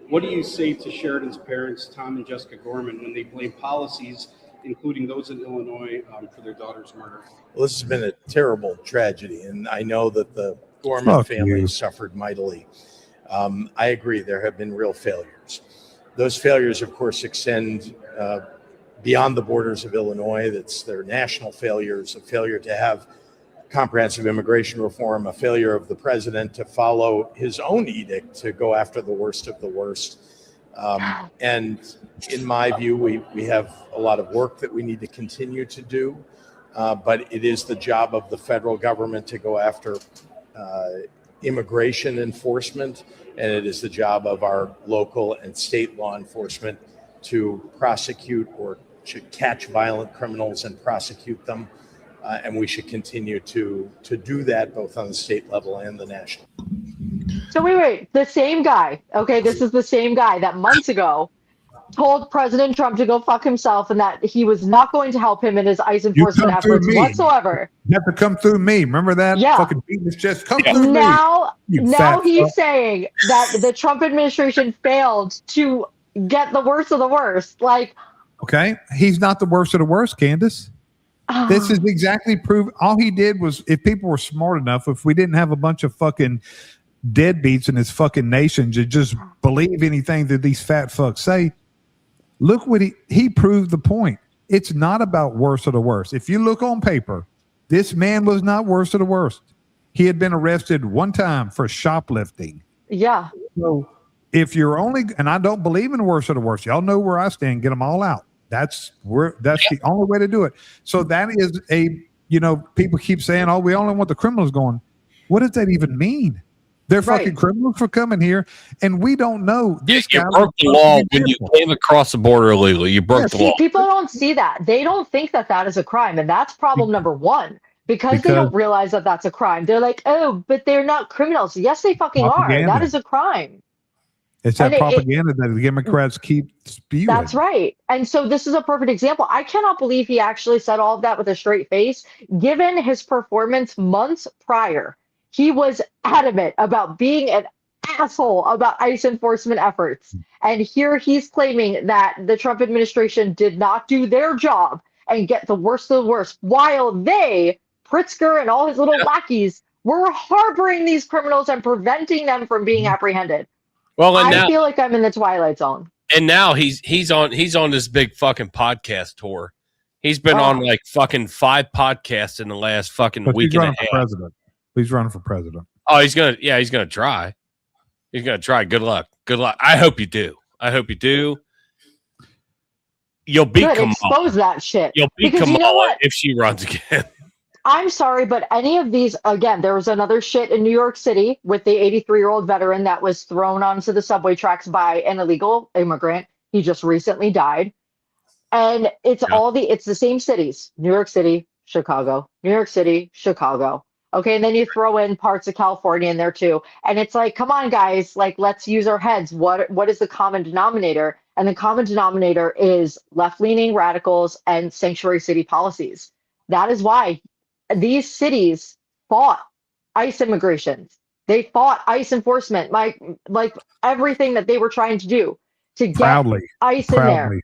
What do you say to Sheridan's parents, Tom and Jessica Gorman, when they blame policies, including those in Illinois, for their daughter's murder? Well, this has been a terrible tragedy, and I know that the Gorman family suffered mightily. I agree, there have been real failures. Those failures, of course, extend beyond the borders of Illinois. That's their national failures, a failure to have comprehensive immigration reform, a failure of the president to follow his own edict to go after the worst of the worst. And in my view, we have a lot of work that we need to continue to do, but it is the job of the federal government to go after immigration enforcement, and it is the job of our local and state law enforcement to prosecute or to catch violent criminals and prosecute them. And we should continue to do that both on the state level and the national. So wait, the same guy. Okay, this is the same guy that months ago told President Trump to go fuck himself and that he was not going to help him in his ICE enforcement efforts whatsoever. You have to come through me. Remember that? Yeah. Fucking beating his chest. Come through me. Now he's saying that the Trump administration failed to get the worst of the worst. Like, okay, he's not the worst of the worst, Candace. This is exactly proof. All he did was, if people were smart enough, if we didn't have a bunch of fucking deadbeats in this fucking nation to just believe anything that these fat fucks say, look what he proved the point. It's not about worst of the worst. If you look on paper, this man was not worst of the worst. He had been arrested one time for shoplifting. Yeah. So if you're only, and I don't believe in the worst of the worst, y'all know where I stand, get them all out. That's the only way to do it. So that is people keep saying, oh, we only want the criminals going. What does that even mean? They're fucking criminals for coming here, and we don't know. You broke the law when you came across the border illegally. You broke the law. People don't see that. They don't think that is a crime, and that's problem number one. Because they don't realize that that's a crime. They're like, oh, but they're not criminals. Yes, they fucking are. That is a crime. It's that propaganda that the Democrats keep spewing. That's right. And so this is a perfect example. I cannot believe he actually said all of that with a straight face. Given his performance months prior, he was adamant about being an asshole about ICE enforcement efforts. And here he's claiming that the Trump administration did not do their job and get the worst of the worst, while they, Pritzker and all his little lackeys, were harboring these criminals and preventing them from being apprehended. Well, and I feel like I'm in the Twilight Zone. And now he's on this big fucking podcast tour. He's been on like fucking 5 podcasts in the last fucking week and a half. He's running for president. Oh, he's gonna try. He's gonna try. Good luck. I hope you do. You'll beat Kamala. Expose that shit. You'll beat Kamala if she runs again. I'm sorry, but any of these, again, there was another shit in New York City with the 83-year-old veteran that was thrown onto the subway tracks by an illegal immigrant. He just recently died. And it's it's the same cities, New York City, Chicago, New York City, Chicago. Okay. And then you throw in parts of California in there too. And it's like, come on, guys, like, let's use our heads. What is the common denominator? And the common denominator is left-leaning radicals and sanctuary city policies. That is why these cities fought ICE immigration. They fought ICE enforcement, like everything that they were trying to do to get Proudly. ICE in there.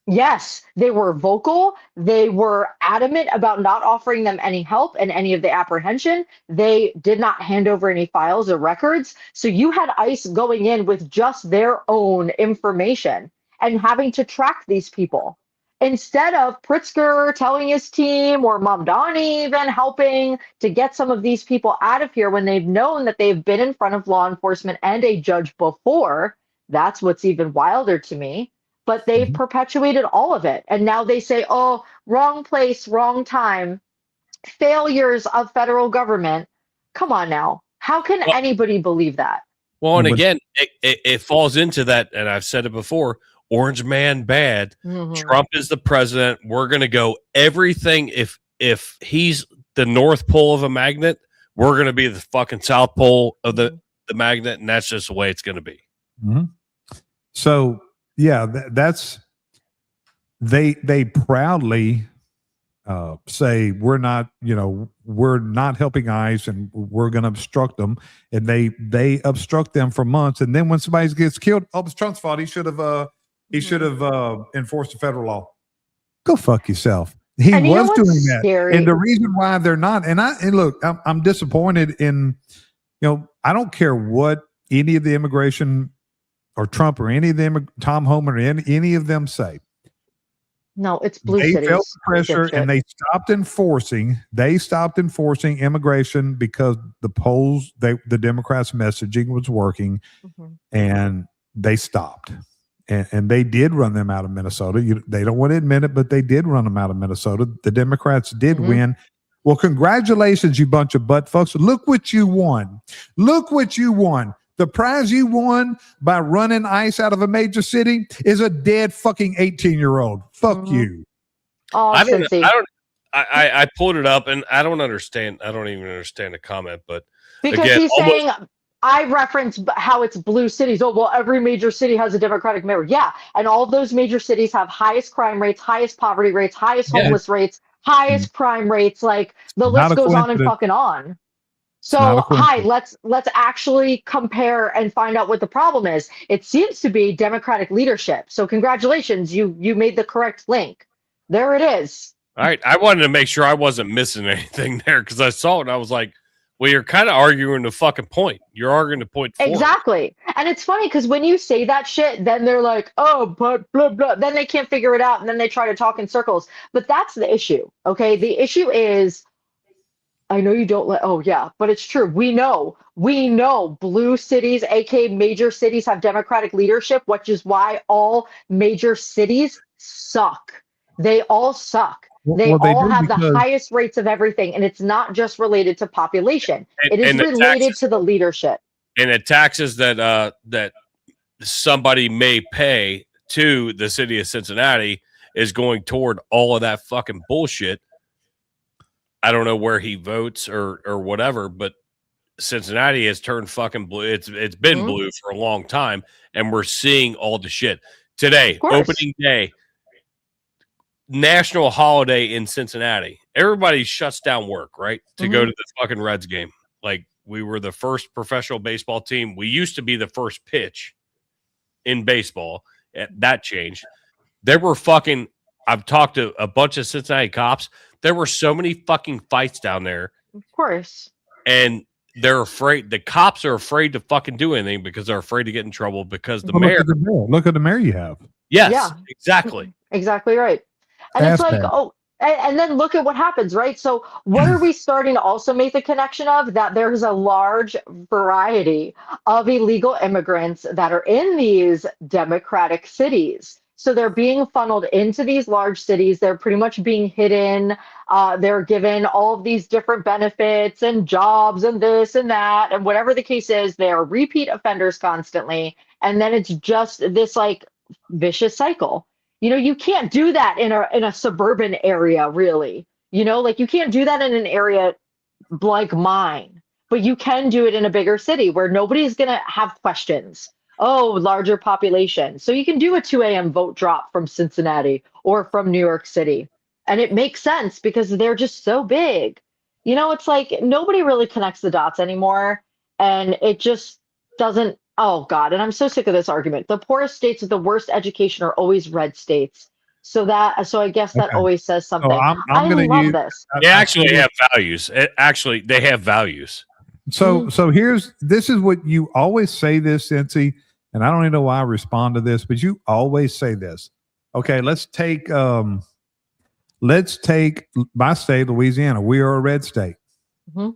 Yes, they were vocal. They were adamant about not offering them any help in any of the apprehension. They did not hand over any files or records. So you had ICE going in with just their own information and having to track these people. Instead of Pritzker telling his team or Mamdani even helping to get some of these people out of here when they've known that they've been in front of law enforcement and a judge before, that's what's even wilder to me. But they've perpetuated all of it. And now they say, oh, wrong place, wrong time, failures of federal government. Come on now. How can anybody believe that? Well, and again, it falls into that, and I've said it before, orange man bad. Trump is the president. We're going to go everything. If he's the North Pole of a magnet, we're going to be the fucking South Pole of the magnet, and that's just the way it's going to be. So, yeah, that's they proudly say we're not helping ICE and we're going to obstruct them, and they obstruct them for months, and then when somebody gets killed, oh, it's Trump's fault. He should have enforced the federal law. Go fuck yourself. He was doing that, scary? And the reason why they're not, and look, I'm disappointed in, I don't care what any of the immigration or Trump or any of them, Tom Homan or any of them say. No, it's blue they cities. felt the pressure and they stopped enforcing immigration because the Democrats' messaging was working, and they stopped. And they did run them out of Minnesota. They don't want to admit it, but they did run them out of Minnesota. The Democrats did win. Well, congratulations, you bunch of butt fucks. Look what you won. The prize you won by running ICE out of a major city is a dead fucking 18-year-old. Fuck you. Oh, I pulled it up and I don't understand. I don't even understand the comment, but because again, he's saying I reference how it's blue cities. Oh, well, every major city has a Democratic mayor. Yeah. And all of those major cities have highest crime rates, highest poverty rates, highest homeless rates, highest crime rates. Like the list goes on and fucking on. So, let's actually compare and find out what the problem is. It seems to be Democratic leadership. So congratulations, you made the correct link. There it is. All right. I wanted to make sure I wasn't missing anything there because I saw it and I was like, well, you're kind of arguing the fucking point. You're arguing the point forward. Exactly. And it's funny because when you say that shit, then they're like, oh, but blah, blah. Then they can't figure it out. And then they try to talk in circles. But that's the issue. Okay. The issue is, I know you don't oh yeah, but it's true. We know blue cities, aka major cities, have Democratic leadership, which is why all major cities suck. They all suck. They all have the highest rates of everything, and it's not just related to population. It is related to the leadership. And the taxes that somebody may pay to the city of Cincinnati is going toward all of that fucking bullshit. I don't know where he votes or whatever, but Cincinnati has turned fucking blue. It's been blue for a long time, and we're seeing all the shit. Today, opening day, national holiday in Cincinnati. Everybody shuts down work, right, to go to the fucking Reds game. Like, we were the first professional baseball team. We used to be the first pitch in baseball. That changed. There were fucking – I've talked to a bunch of Cincinnati cops. There were so many fucking fights down there. Of course. And they're afraid. The cops are afraid to fucking do anything because they're afraid to get in trouble because the mayor. Look at the mayor you have. Yes, yeah. Exactly. Exactly right. And it's like, and then look at what happens, right? So what are we starting to also make the connection of? That there's a large variety of illegal immigrants that are in these Democratic cities. So they're being funneled into these large cities. They're pretty much being hidden. They're given all of these different benefits and jobs and this and that. And whatever the case is, they are repeat offenders constantly. And then it's just this like vicious cycle. You can't do that in a suburban area, really. Like you can't do that in an area like mine. But you can do it in a bigger city where nobody's going to have questions. Oh, larger population. So you can do a 2 a.m. vote drop from Cincinnati or from New York City. And it makes sense because they're just so big. It's like nobody really connects the dots anymore. And it just doesn't Oh God, and I'm so sick of this argument. The poorest states with the worst education are always red states. So I guess that Okay. always says So something. I'm I going to love use. this. They actually have values. They have values. So this is what you always say this, Cincy, and I don't even know why I respond to this, but you always say this. Okay, let's take my state, Louisiana. We are a red state. Mm-hmm.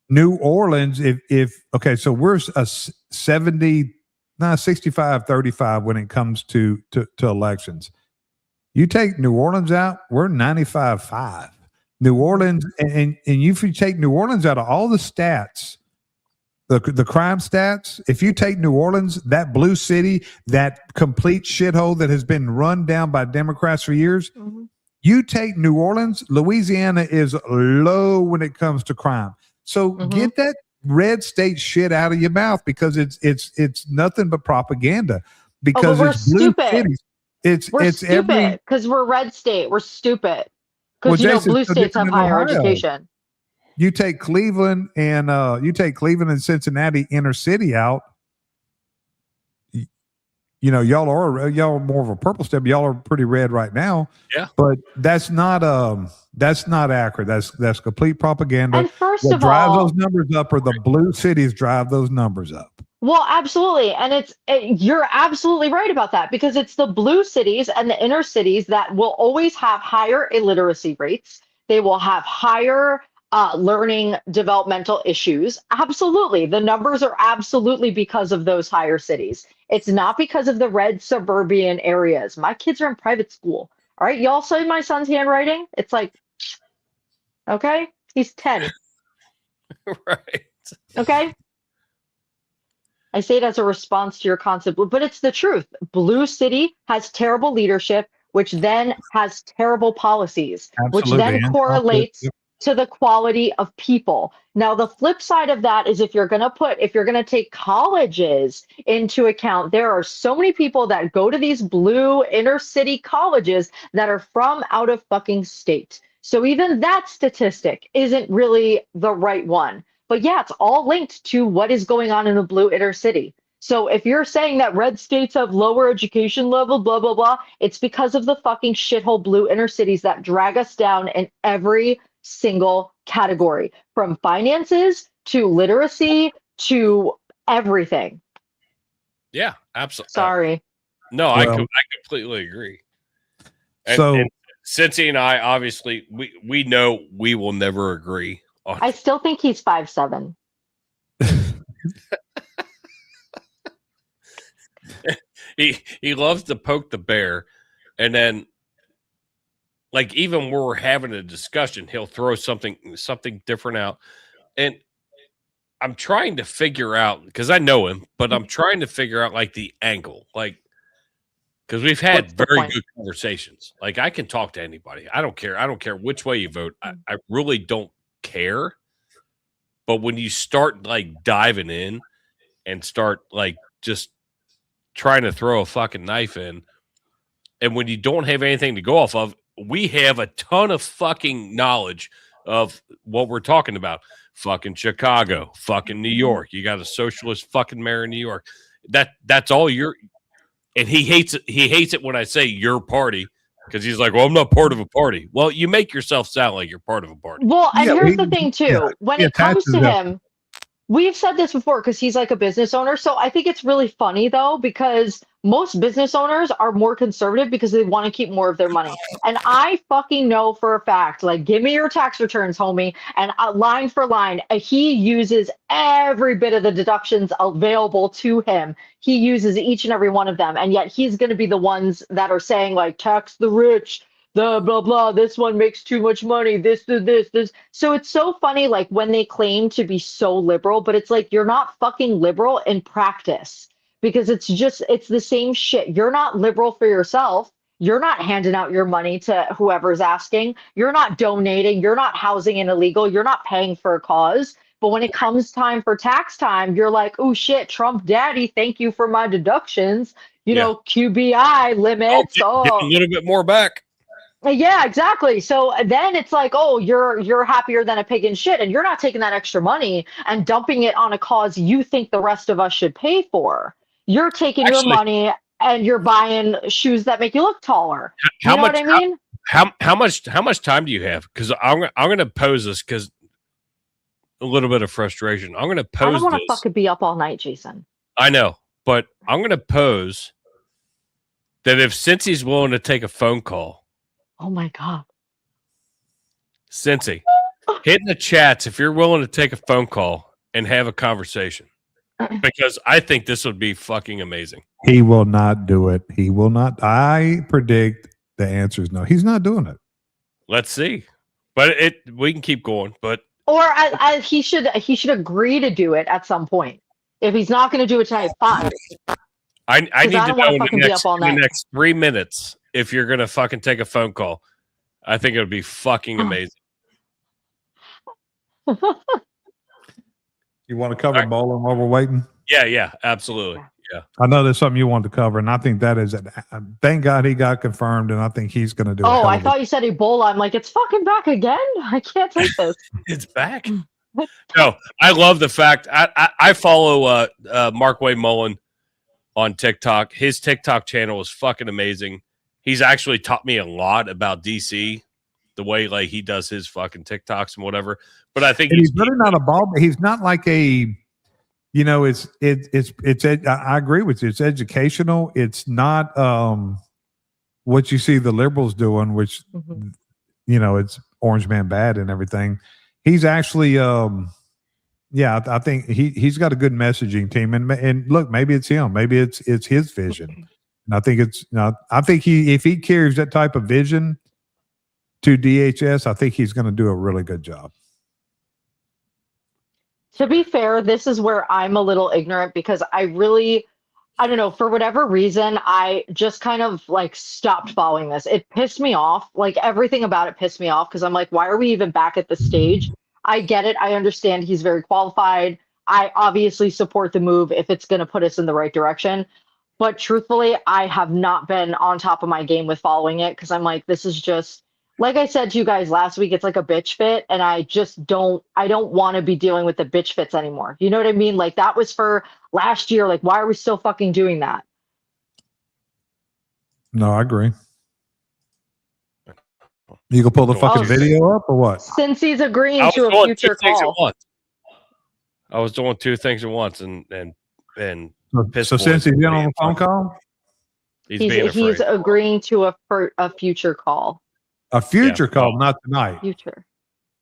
New Orleans, if okay, so we're a 65-35 when it comes to elections. You take New Orleans out, we're 95-5. New Orleans, and if you take New Orleans out of all the stats, the crime stats, if you take New Orleans, that blue city, that complete shithole that has been run down by Democrats for years, you take New Orleans, Louisiana is low when it comes to crime. So get that red state shit out of your mouth, because it's nothing but propaganda. Because we're it's blue stupid. cities. We're stupid because we're red state. We're stupid because Jason, blue states have higher education. You take Cleveland and Cincinnati inner city out. Y'all are more of a purple state. Y'all are pretty red right now. Yeah, but that's not accurate. That's complete propaganda. And first what of drives all, those numbers up, or the blue cities drive those numbers up. Well, absolutely. And you're absolutely right about that, because it's the blue cities and the inner cities that will always have higher illiteracy rates. They will have higher learning developmental issues. Absolutely. The numbers are absolutely because of those higher cities. It's not because of the red suburban areas. My kids are in private school. All right. Y'all see my son's handwriting? It's like, okay, he's 10. Right. Okay. I say it as a response to your concept, but it's the truth. Blue City has terrible leadership, which then has terrible policies, which then correlates to the quality of people. Now, the flip side of that is if you're going to take colleges into account, there are so many people that go to these blue inner city colleges that are from out of fucking state. So even that statistic isn't really the right one. But yeah, it's all linked to what is going on in the blue inner city. So if you're saying that red states have lower education level, blah, blah, blah, it's because of the fucking shithole blue inner cities that drag us down in every single category, from finances to literacy to everything. Yeah, absolutely. Sorry. No, I completely agree. And Cincy and I, obviously, we know we will never agree. I still think he's 5'7". He loves to poke the bear, and then, like, even when we're having a discussion, he'll throw something different out. And I'm trying to figure out, because I know him, but I'm trying to figure out, like, the angle, like, because we've had very good conversations. Like, I can talk to anybody. I don't care which way you vote. I really don't care. But when you start, like, diving in and start, like, just trying to throw a fucking knife in, and when you don't have anything to go off of, we have a ton of fucking knowledge of what we're talking about. Fucking Chicago, fucking New York. You got a socialist fucking mayor in New York. That's all and he hates it when I say your party, because he's like, well, I'm not part of a party. Well, you make yourself sound like you're part of a party. Well, and here's the thing too. When it comes to him, we've said this before, because he's like a business owner. So I think it's really funny, though, because most business owners are more conservative because they want to keep more of their money. And I fucking know for a fact, like, give me your tax returns, homie. And line for line, he uses every bit of the deductions available to him. He uses each and every one of them. And yet he's going to be the ones that are saying, like, tax the rich, the blah blah, this one makes too much money, this. So it's so funny, like, when they claim to be so liberal, but it's like, you're not fucking liberal in practice, because it's the same shit. You're not liberal for yourself. You're not handing out your money to whoever's asking. You're not donating. You're not housing an illegal. You're not paying for a cause. But when it comes time for tax time, you're like, oh shit, Trump daddy, thank you for my deductions. QBI limits. Get a little bit more back. Yeah, exactly. So then it's like, oh, you're happier than a pig in shit, and you're not taking that extra money and dumping it on a cause you think the rest of us should pay for. You're taking your Actually, money and you're buying shoes that make you look taller. You how know what much I mean? how much time do you have? Because I'm gonna pose this because a little bit of frustration. I'm gonna I don't pose want to this. fucking be up all night, Jason. I know, but I'm gonna pose that if Cincy's willing to take a phone call, Oh my God. Cincy, hit in the chats if you're willing to take a phone call and have a conversation. Because I think this would be fucking amazing. He will not do it. He will not. I predict the answer is no. He's not doing it. Let's see. But we can keep going. But Or he should agree to do it at some point. If he's not going to do it tonight, fine. I need I to don't know wanna in fucking be up all the night. next 3 minutes if you're gonna fucking take a phone call. I think it would be fucking amazing. You want to cover bowling while we're waiting? Yeah, absolutely. Yeah. I know there's something you want to cover, and I think that is it. Thank God he got confirmed, and I think he's going to do. Oh, I thought you said Ebola. I'm like, it's fucking back again. I can't take this. It's back. No, I love the fact I follow Markwayne Mullin on TikTok. His TikTok channel is fucking amazing. He's actually taught me a lot about DC, the way like he does his fucking TikToks and whatever. But I think he's really not a ball. He's not like a, you know, it's. I agree with you. It's educational. It's not what you see the liberals doing, which you know, it's Orange Man bad and everything. He's actually, yeah, I think he's got a good messaging team, and look, maybe it's him, maybe it's his vision, and I think it's, I think if he carries that type of vision to DHS, I think he's going to do a really good job. To be fair, this is where I'm a little ignorant because I don't know, for whatever reason, I just kind of like stopped following this. It pissed me off. Like everything about it pissed me off because I'm like, why are we even back at this stage? I get it. I understand he's very qualified. I obviously support the move if it's going to put us in the right direction. But truthfully, I have not been on top of my game with following it because I'm like, this is just, like I said to you guys last week, it's like a bitch fit, and I don't want to be dealing with the bitch fits anymore. You know what I mean? Like that was for last year. Like, why are we still fucking doing that? No, I agree. You can pull the fucking video up or what? Since he's agreeing to a future call. I was doing two things at once, and so since he's in on the phone call, he's agreeing to a future call. A future call, not tonight. Future.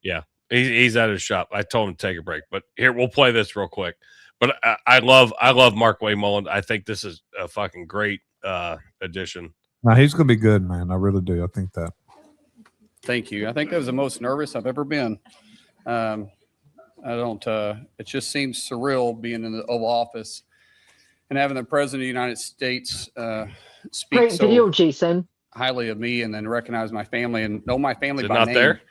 Yeah, he's at his shop. I told him to take a break, but here we'll play this real quick. But I love Markwayne Mullin. I think this is a fucking great addition. Now he's gonna be good, man. I really do. I think that. Thank you. I think that was the most nervous I've ever been. I don't. It just seems surreal being in the Oval Office and having the President of the United States speak Great video, Jason. highly of me, and then recognize my family and know my family by not name. There?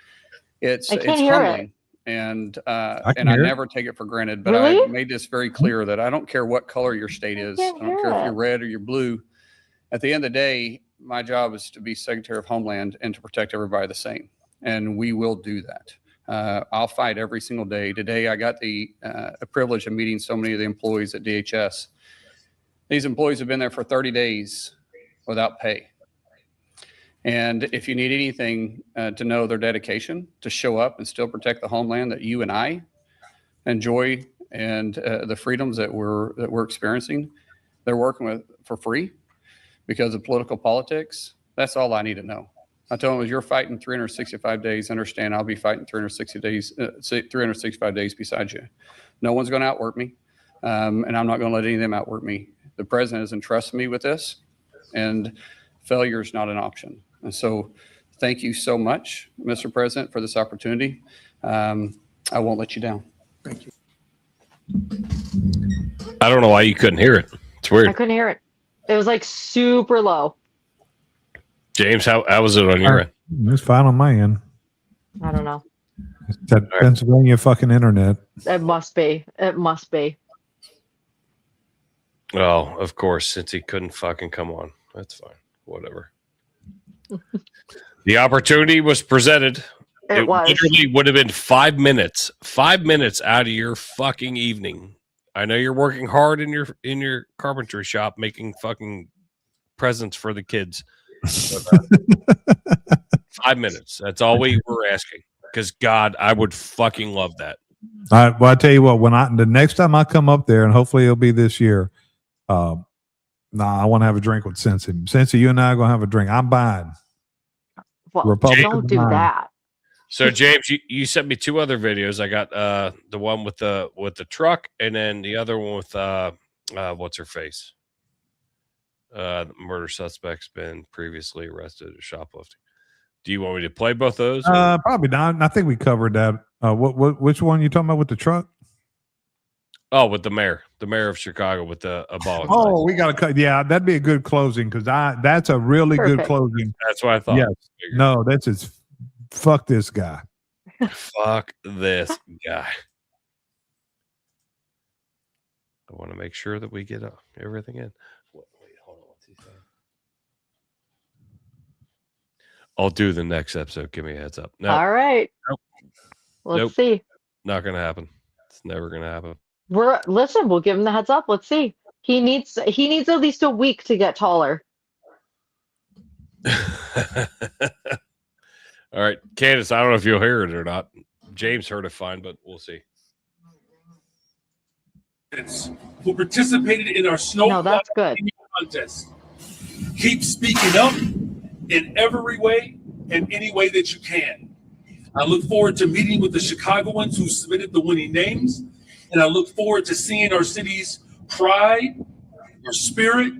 It's hear humbling, and I never take it for granted. But really? I made this very clear that I don't care what color your state is. I don't care if you're red or you're blue. At the end of the day, my job is to be Secretary of Homeland and to protect everybody the same, and we will do that. I'll fight every single day. Today, I got the privilege of meeting so many of the employees at DHS. These employees have been there for 30 days without pay. And if you need anything to know their dedication to show up and still protect the homeland that you and I enjoy and the freedoms that we're experiencing, they're working with for free because of political politics. That's all I need to know. I told them, as you're fighting 365 days, understand I'll be fighting 365 days beside you. No one's going to outwork me, and I'm not going to let any of them outwork me. The president has entrusted me with this, and failure is not an option. And so thank you so much, Mr. President, for this opportunity. I won't let you down. Thank you. I don't know why you couldn't hear it. It's weird. I couldn't hear it. It was like super low. James, how was it on your end? It's fine on my end. I don't know. It's that Pennsylvania fucking internet. It must be. It must be. Oh, of course, since he couldn't fucking come on. That's fine. Whatever. The opportunity was presented. It was. Literally would have been 5 minutes. 5 minutes out of your fucking evening. I know you're working hard in your carpentry shop making fucking presents for the kids. 5 minutes. That's all we were asking. Because God, I would fucking love that. All right. Well, I tell you what, the next time I come up there, and hopefully it'll be this year, I want to have a drink with Cincy. Cincy, you and I are going to have a drink. I'm buying. Well, don't do that. So James, you sent me 2 other videos. I got the one with the truck, and then the other one with what's her face? The murder suspect's been previously arrested at shoplifting. Do you want me to play both those? Probably not. I think we covered that. Which one you talking about with the truck? Oh, with the mayor of Chicago with the ball. Oh, we got to cut. Yeah, that'd be a good closing because that's a really good closing. That's what I thought. Yes. No, that's just fuck this guy. Fuck this guy. I want to make sure that we get everything in. Wait, hold on. What's he saying? I'll do the next episode. Give me a heads up. No. All right. Nope. Let's see. Not going to happen. It's never going to happen. Listen, we'll give him the heads up. Let's see. He needs at least a week to get taller. All right, Candace, I don't know if you'll hear it or not. James heard it fine, but we'll see. Who participated in our snow that's good. contest. Keep speaking up in every way and any way that you can. I look forward to meeting with the Chicagoans who submitted the winning names, and I look forward to seeing our city's pride, our spirit,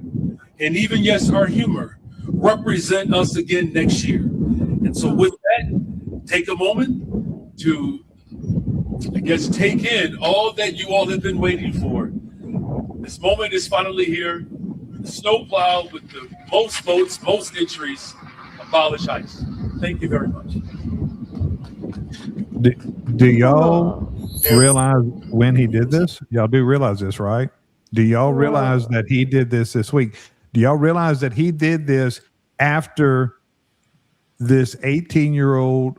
and even, yes, our humor represent us again next year. And so with that, take a moment to, I guess, take in all that you all have been waiting for. This moment is finally here. The snowplow with the most votes, most entries, abolish ICE. Thank you very much. Do y'all realize when he did this? Y'all do realize this, right? Do y'all realize that he did this week? Do y'all realize that he did this after this 18-year-old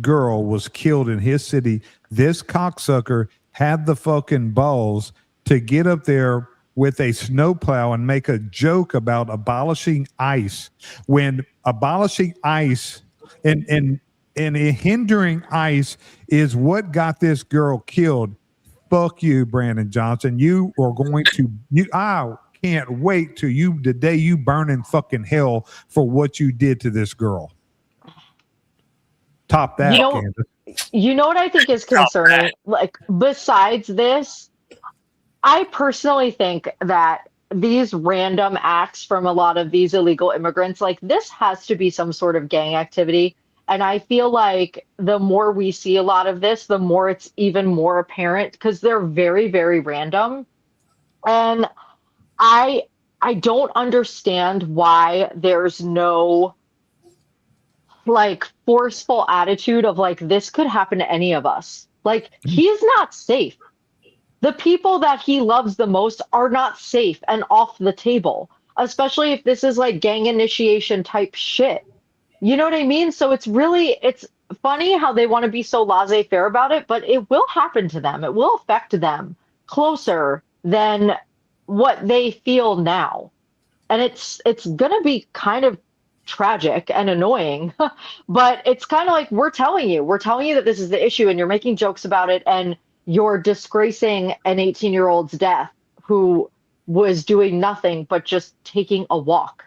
girl was killed in his city? This cocksucker had the fucking balls to get up there with a snowplow and make a joke about abolishing ICE, when abolishing ICE and hindering ICE is what got this girl killed. Fuck you, Brandon Johnson. You are going to I can't wait till the day you burn in fucking hell for what you did to this girl. Top that, Candace. You know what I think is concerning? Like, besides this, I personally think that these random acts from a lot of these illegal immigrants, like, this has to be some sort of gang activity. And I feel like the more we see a lot of this, the more it's even more apparent because they're very, very random. And I don't understand why there's no like forceful attitude of like, this could happen to any of us. Like, he's not safe. The people that he loves the most are not safe and off the table, especially if this is like gang initiation type shit. You know what I mean? So it's funny how they want to be so laissez-faire about it, but it will happen to them. It will affect them closer than what they feel now. And it's going to be kind of tragic and annoying, but it's kind of like, we're telling you that this is the issue and you're making jokes about it and you're disgracing an 18-year-old's death who was doing nothing but just taking a walk.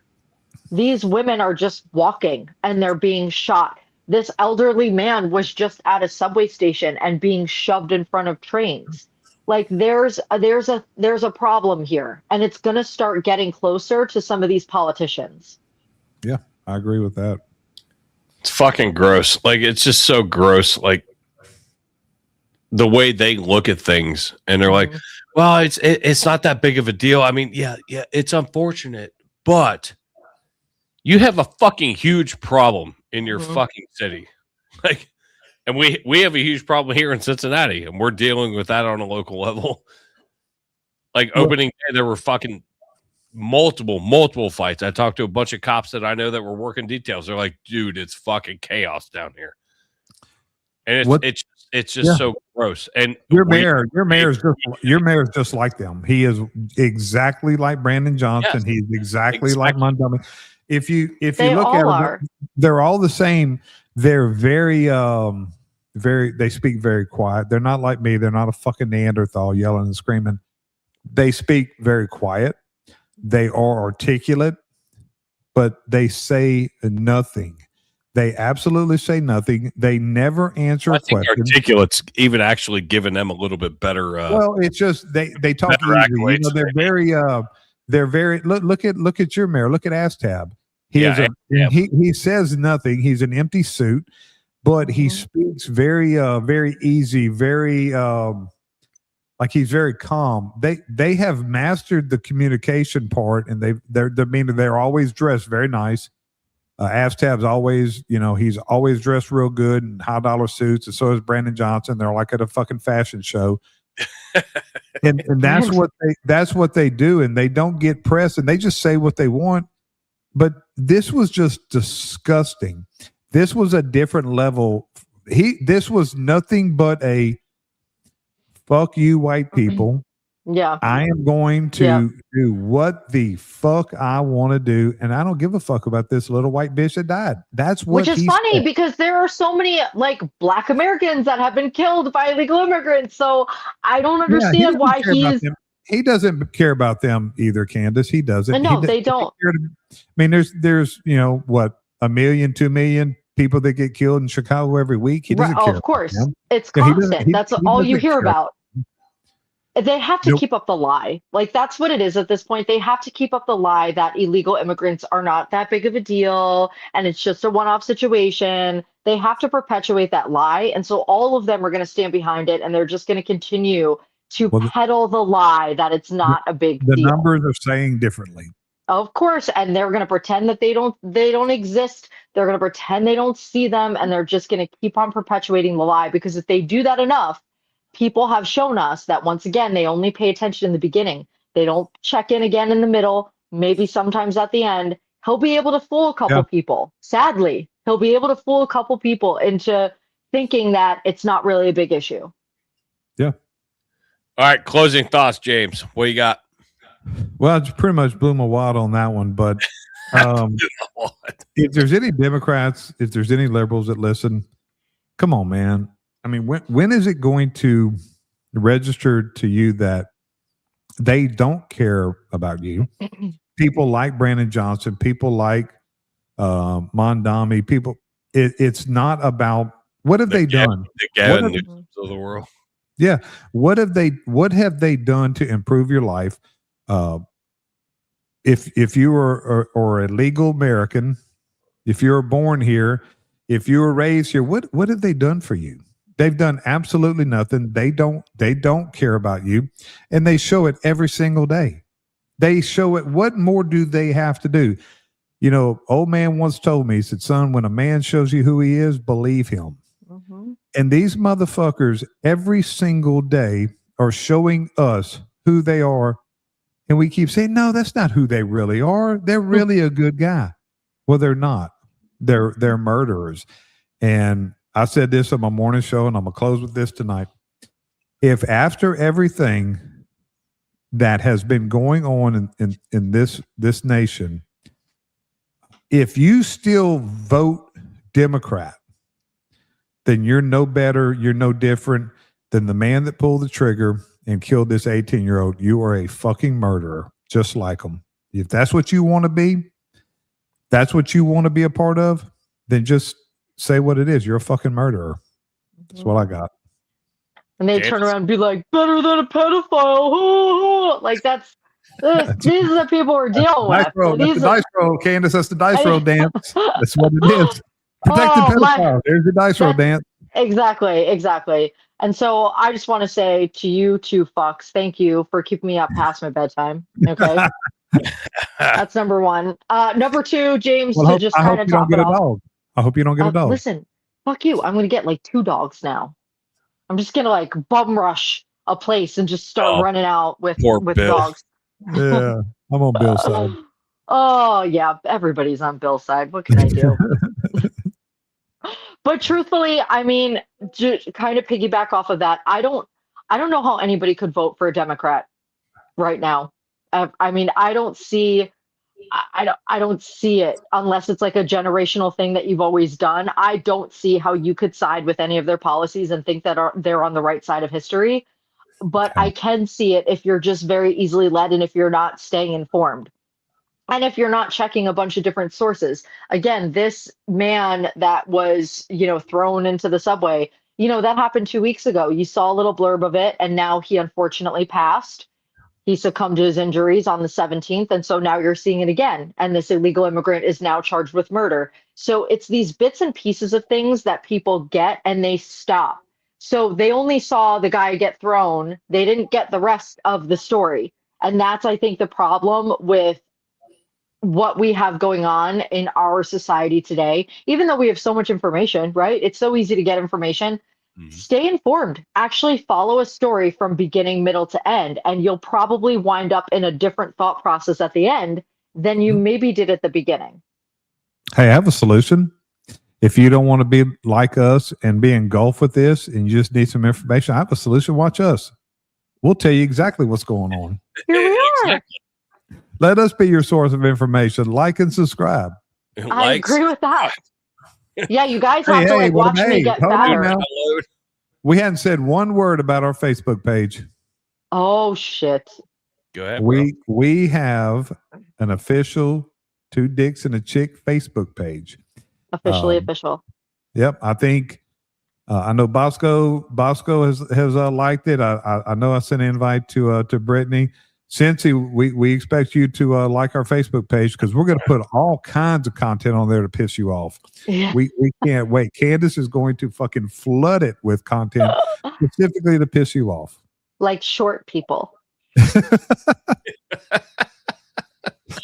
These women are just walking and they're being shot. This elderly man was just at a subway station and being shoved in front of trains. Like, there's a problem here, and it's going to start getting closer to some of these politicians. Yeah, I agree with that. It's fucking gross. Like, it's just so gross. Like, the way they look at things, and they're like, well, it's not that big of a deal. I mean, yeah, it's unfortunate, but you have a fucking huge problem in your fucking city. Like, and we have a huge problem here in Cincinnati, and we're dealing with that on a local level. Like, opening day, there were fucking multiple fights. I talked to a bunch of cops that I know that were working details. They're like, dude, it's fucking chaos down here. And it's just so gross. And your mayor's just like them. He is exactly like Brandon Johnson. He's exactly like Montgomery. If you look at it, they're all the same. They're very they speak very quiet. They're not like me. They're not a fucking Neanderthal yelling and screaming. They speak very quiet. They are articulate, but they say nothing. They absolutely say nothing. They never answer a question. Articulate's even actually giving them a little bit better. Well, it's just they talk easy. You know, they're very. Look at your mayor. Look at Astab. He says nothing. He's an empty suit, but he speaks very very easy, very like he's very calm. They have mastered the communication part, and they're always dressed very nice. Astab's always, he's always dressed real good in high dollar suits, and so is Brandon Johnson. They're like at a fucking fashion show, and that's what they do, and they don't get press, and they just say what they want. But this was just disgusting. This was a different level. This was nothing but a fuck you, white people. Yeah. I am going to do what the fuck I want to do, and I don't give a fuck about this little white bitch that died. That's what. Which is funny because there are so many like Black Americans that have been killed by illegal immigrants. So I don't understand why he doesn't care about them either, Candace. He doesn't. No, they don't. I mean, there's what, 1 million, 2 million people that get killed in Chicago every week. He doesn't care. Of course, it's constant. That's all you hear about. They have to keep up the lie. Like, that's what it is at this point. They have to keep up the lie that illegal immigrants are not that big of a deal and it's just a one-off situation. They have to perpetuate that lie. And so all of them are going to stand behind it, and they're just going to continue to peddle the lie that it's not a big deal. The numbers are saying differently. Of course, and they're going to pretend that they don't exist. They're going to pretend they don't see them, and they're just going to keep on perpetuating the lie, because if they do that enough, people have shown us that once again, they only pay attention in the beginning. They don't check in again in the middle, maybe sometimes at the end. He'll be able to fool a couple people. Sadly, he'll be able to fool a couple people into thinking that it's not really a big issue. Yeah. All right. Closing thoughts, James. What you got? Well, I pretty much blew my wad on that one, but if there's any Democrats, if there's any liberals that listen, come on, man. I mean, when is it going to register to you that they don't care about you? People like Brandon Johnson, people like Mondami, people. It's not about what have they done. The Gavin Newsoms of the world. Yeah, what have they done to improve your life? If you are a legal American, if you were born here, if you were raised here, what have they done for you? They've done absolutely nothing. They don't care about you, and they show it every single day. They show it. What more do they have to do? You know, old man once told me, he said, son, when a man shows you who he is, believe him. Mm-hmm. And these motherfuckers every single day are showing us who they are. And we keep saying, no, that's not who they really are. They're really a good guy. Well, they're not. They're murderers. And I said this on my morning show, and I'm going to close with this tonight. If after everything that has been going on in this nation, if you still vote Democrat, then you're no better, you're no different than the man that pulled the trigger and killed this 18-year-old. You are a fucking murderer, just like him. If that's what you want to be, that's what you want to be a part of, then just say what it is. You're a fucking murderer. That's what I got. And they turn around and be like, better than a pedophile. Like, that's these are the people we're dealing with. That's the dice roll, Candace. That's the dice roll dance. That's what it is. Protect the pedophile. There's the dice roll dance. Exactly. And so I just want to say to you two fucks, thank you for keeping me up past my bedtime. Okay. That's number one. Number two, James, to just kind of top it off. I hope you don't get a dog. Listen, fuck you. I'm going to get like 2 dogs now. I'm just going to like bum rush a place and just start running out with dogs. Yeah. I'm on Bill's side. Oh yeah, everybody's on Bill's side. What can I do? But truthfully, I mean, just kind of piggyback off of that. I don't know how anybody could vote for a Democrat right now. I mean, I don't see. I don't see it unless it's like a generational thing that you've always done. I don't see how you could side with any of their policies and think that they're on the right side of history. But I can see it if you're just very easily led and if you're not staying informed. And if you're not checking a bunch of different sources. Again, this man that was, thrown into the subway, that happened 2 weeks ago. You saw a little blurb of it, and now he unfortunately passed. He succumbed to his injuries on the 17th. And so now you're seeing it again. And this illegal immigrant is now charged with murder. So it's these bits and pieces of things that people get and they stop. So they only saw the guy get thrown. They didn't get the rest of the story. And that's, I think, the problem with what we have going on in our society today. Even though we have so much information, right? It's so easy to get information. Stay informed. Actually follow a story from beginning, middle to end, and you'll probably wind up in a different thought process at the end than you maybe did at the beginning. Hey, I have a solution. If you don't want to be like us and be engulfed with this and you just need some information, I have a solution. Watch us. We'll tell you exactly what's going on. Here we are. Let us be your source of information. Like and subscribe. I agree with that. Yeah, you guys have to watch me get better. We hadn't said one word about our Facebook page. Oh shit. Go ahead. We have an official Two Dicks and a Chick Facebook page. Officially official. Yep. I think I know Bosco has liked it. I know I sent an invite to Brittany. Cincy, we expect you to like our Facebook page because we're going to put all kinds of content on there to piss you off. Yeah. We can't wait. Candace is going to fucking flood it with content specifically to piss you off. Like short people.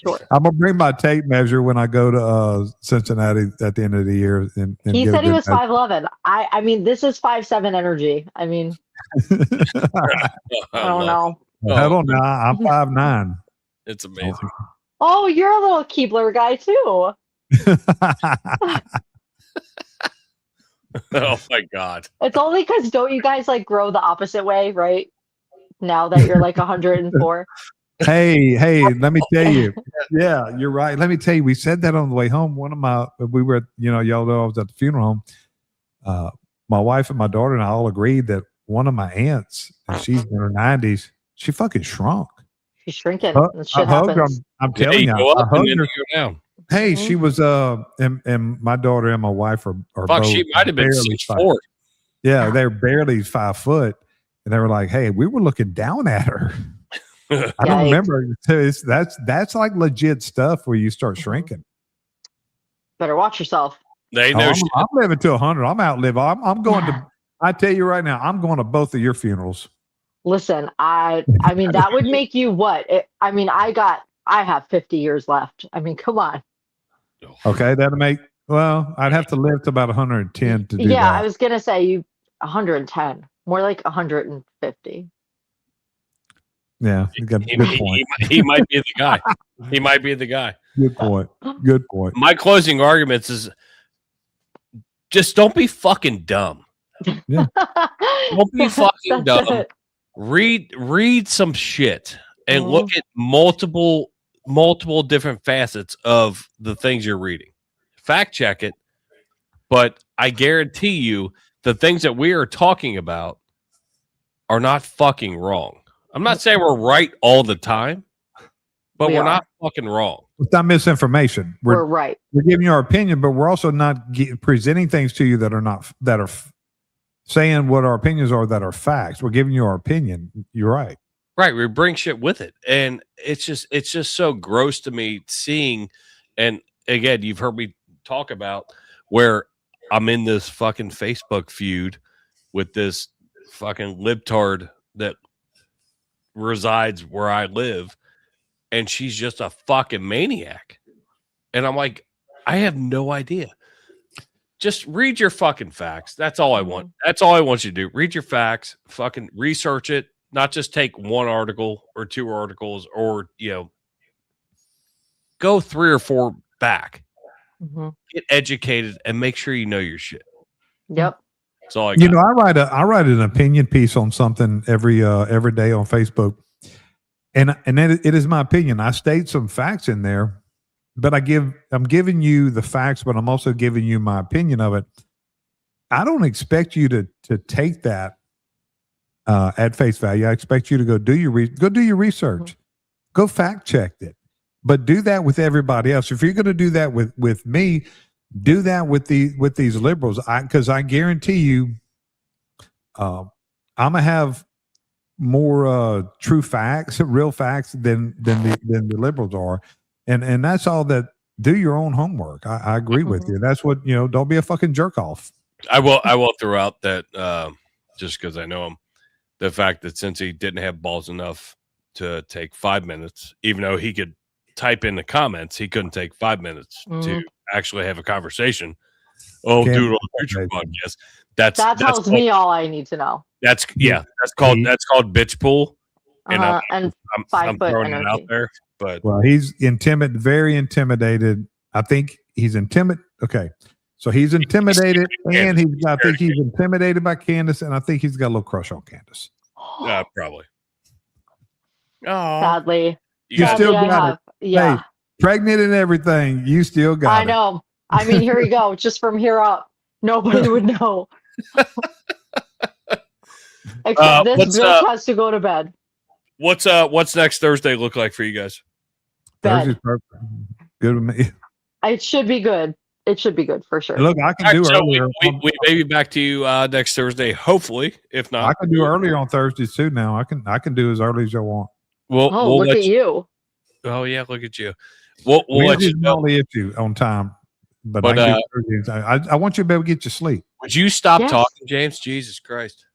Short. I'm going to bring my tape measure when I go to Cincinnati at the end of the year. And he said he was 5'11". I mean, this is 5'7" energy. I mean, I don't know. I don't know. I'm 5'9". It's amazing. Oh, you're a little Keebler guy too. Oh my God. It's only because don't you guys like grow the opposite way, right? Now that you're like 104. Hey, let me tell you. Yeah, you're right. Let me tell you, we said that on the way home. We were, y'all know I was at the funeral home. My wife and my daughter and I all agreed that one of my aunts, and she's in her 90s, she fucking shrunk. She's shrinking. I hugged her. I'm telling you, I hugged her. Down. Hey, she was and my daughter and my wife are Fuck, both she might have been 6'4". Yeah, they're barely 5 foot, and they were like, "Hey, we were looking down at her." I don't remember. That's like legit stuff where you start shrinking. Better watch yourself. They know. I'm living to 100. I'm outlive. I'm going to. I tell you right now, I'm going to both of your funerals. Listen, I mean, that would make you what? I have 50 years left. I mean, come on. Okay, that'll make. Well, I'd have to live to about 110 to do that. Yeah, I was gonna say 110, more like 150. Yeah, you got a good point. He might be the guy. He might be the guy. Good point. Good point. My closing arguments is just don't be fucking dumb. Yeah. Don't be fucking dumb. Read some shit and look at multiple different facets of the things you're reading. Fact check it, but I guarantee you the things that we are talking about are not fucking wrong. I'm not saying we're right all the time, but we're not fucking wrong. It's not misinformation. We're right. We're giving you our opinion, but we're also not presenting things to you that are saying what our opinions are that are facts. We're giving you our opinion. You're right. Right. We bring shit with it. And it's just so gross to me seeing, and again, you've heard me talk about where I'm in this fucking Facebook feud with this fucking libtard that resides where I live, and she's just a fucking maniac. And I'm like, I have no idea. Just read your fucking facts. That's all I want. That's all I want you to do. Read your facts, fucking research it, not just take one article or two articles or, go 3 or 4 back. Mm-hmm. Get educated and make sure you know your shit. Yep. That's all I You got. know, I write an opinion piece on something every day on Facebook, and it is my opinion. I state some facts in there, but I'm giving you the facts, but I'm also giving you my opinion of it. I don't expect you to take that at face value. I expect you to go do your research, go fact check it, but do that with everybody else. If you're going to do that with me, do that with these liberals, because I guarantee you, I'm gonna have more true facts, real facts than the liberals are, and that's all. That do your own homework. I agree with you. That's what Don't be a fucking jerk off. I will throw out that just because I know him, the fact that since he didn't have balls enough to take 5 minutes, even though he could type in the comments, he couldn't take 5 minutes to actually have a conversation. Oh, Can't dude, on the future podcast. That tells called, me all I need to know. That's called bitch pool. And And I'm 5 foot throwing energy. it out there. But He's very intimidated. I think he's intimidated. Okay. So he's intimidated, and I think he's intimidated by Candace, and I think he's got a little crush on Candace. Probably. Sadly. You still got it. Yeah. Hey, pregnant and everything, you still got it. I know. I mean, here we go. Just from here up, nobody would know. Except this bitch has to go to bed. What's next Thursday look like for you guys? Thursday's perfect. Good with me. It should be good. It should be good for sure. Look, I can do earlier. We may be back to you next Thursday, hopefully. If not, I can do earlier on Thursdays too. Now I can do as early as you want. We'll look at you. Oh yeah, look at you. We'll let you know. Only issue on time, but I, can do Thursdays. I want you to be able to get your sleep. Would you stop talking, James? Jesus Christ.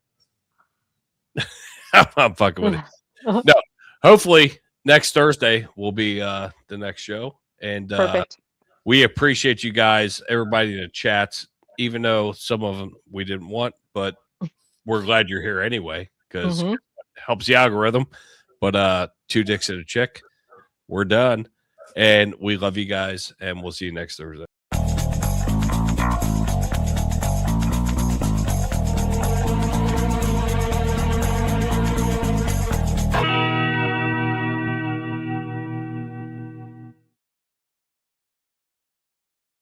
I'm fucking with you. No, hopefully next Thursday will be the next show. And perfect. We appreciate you guys, everybody in the chats, even though some of them we didn't want, but we're glad you're here anyway, because it helps the algorithm. But 2 dicks and a chick, we're done. And we love you guys, and we'll see you next Thursday.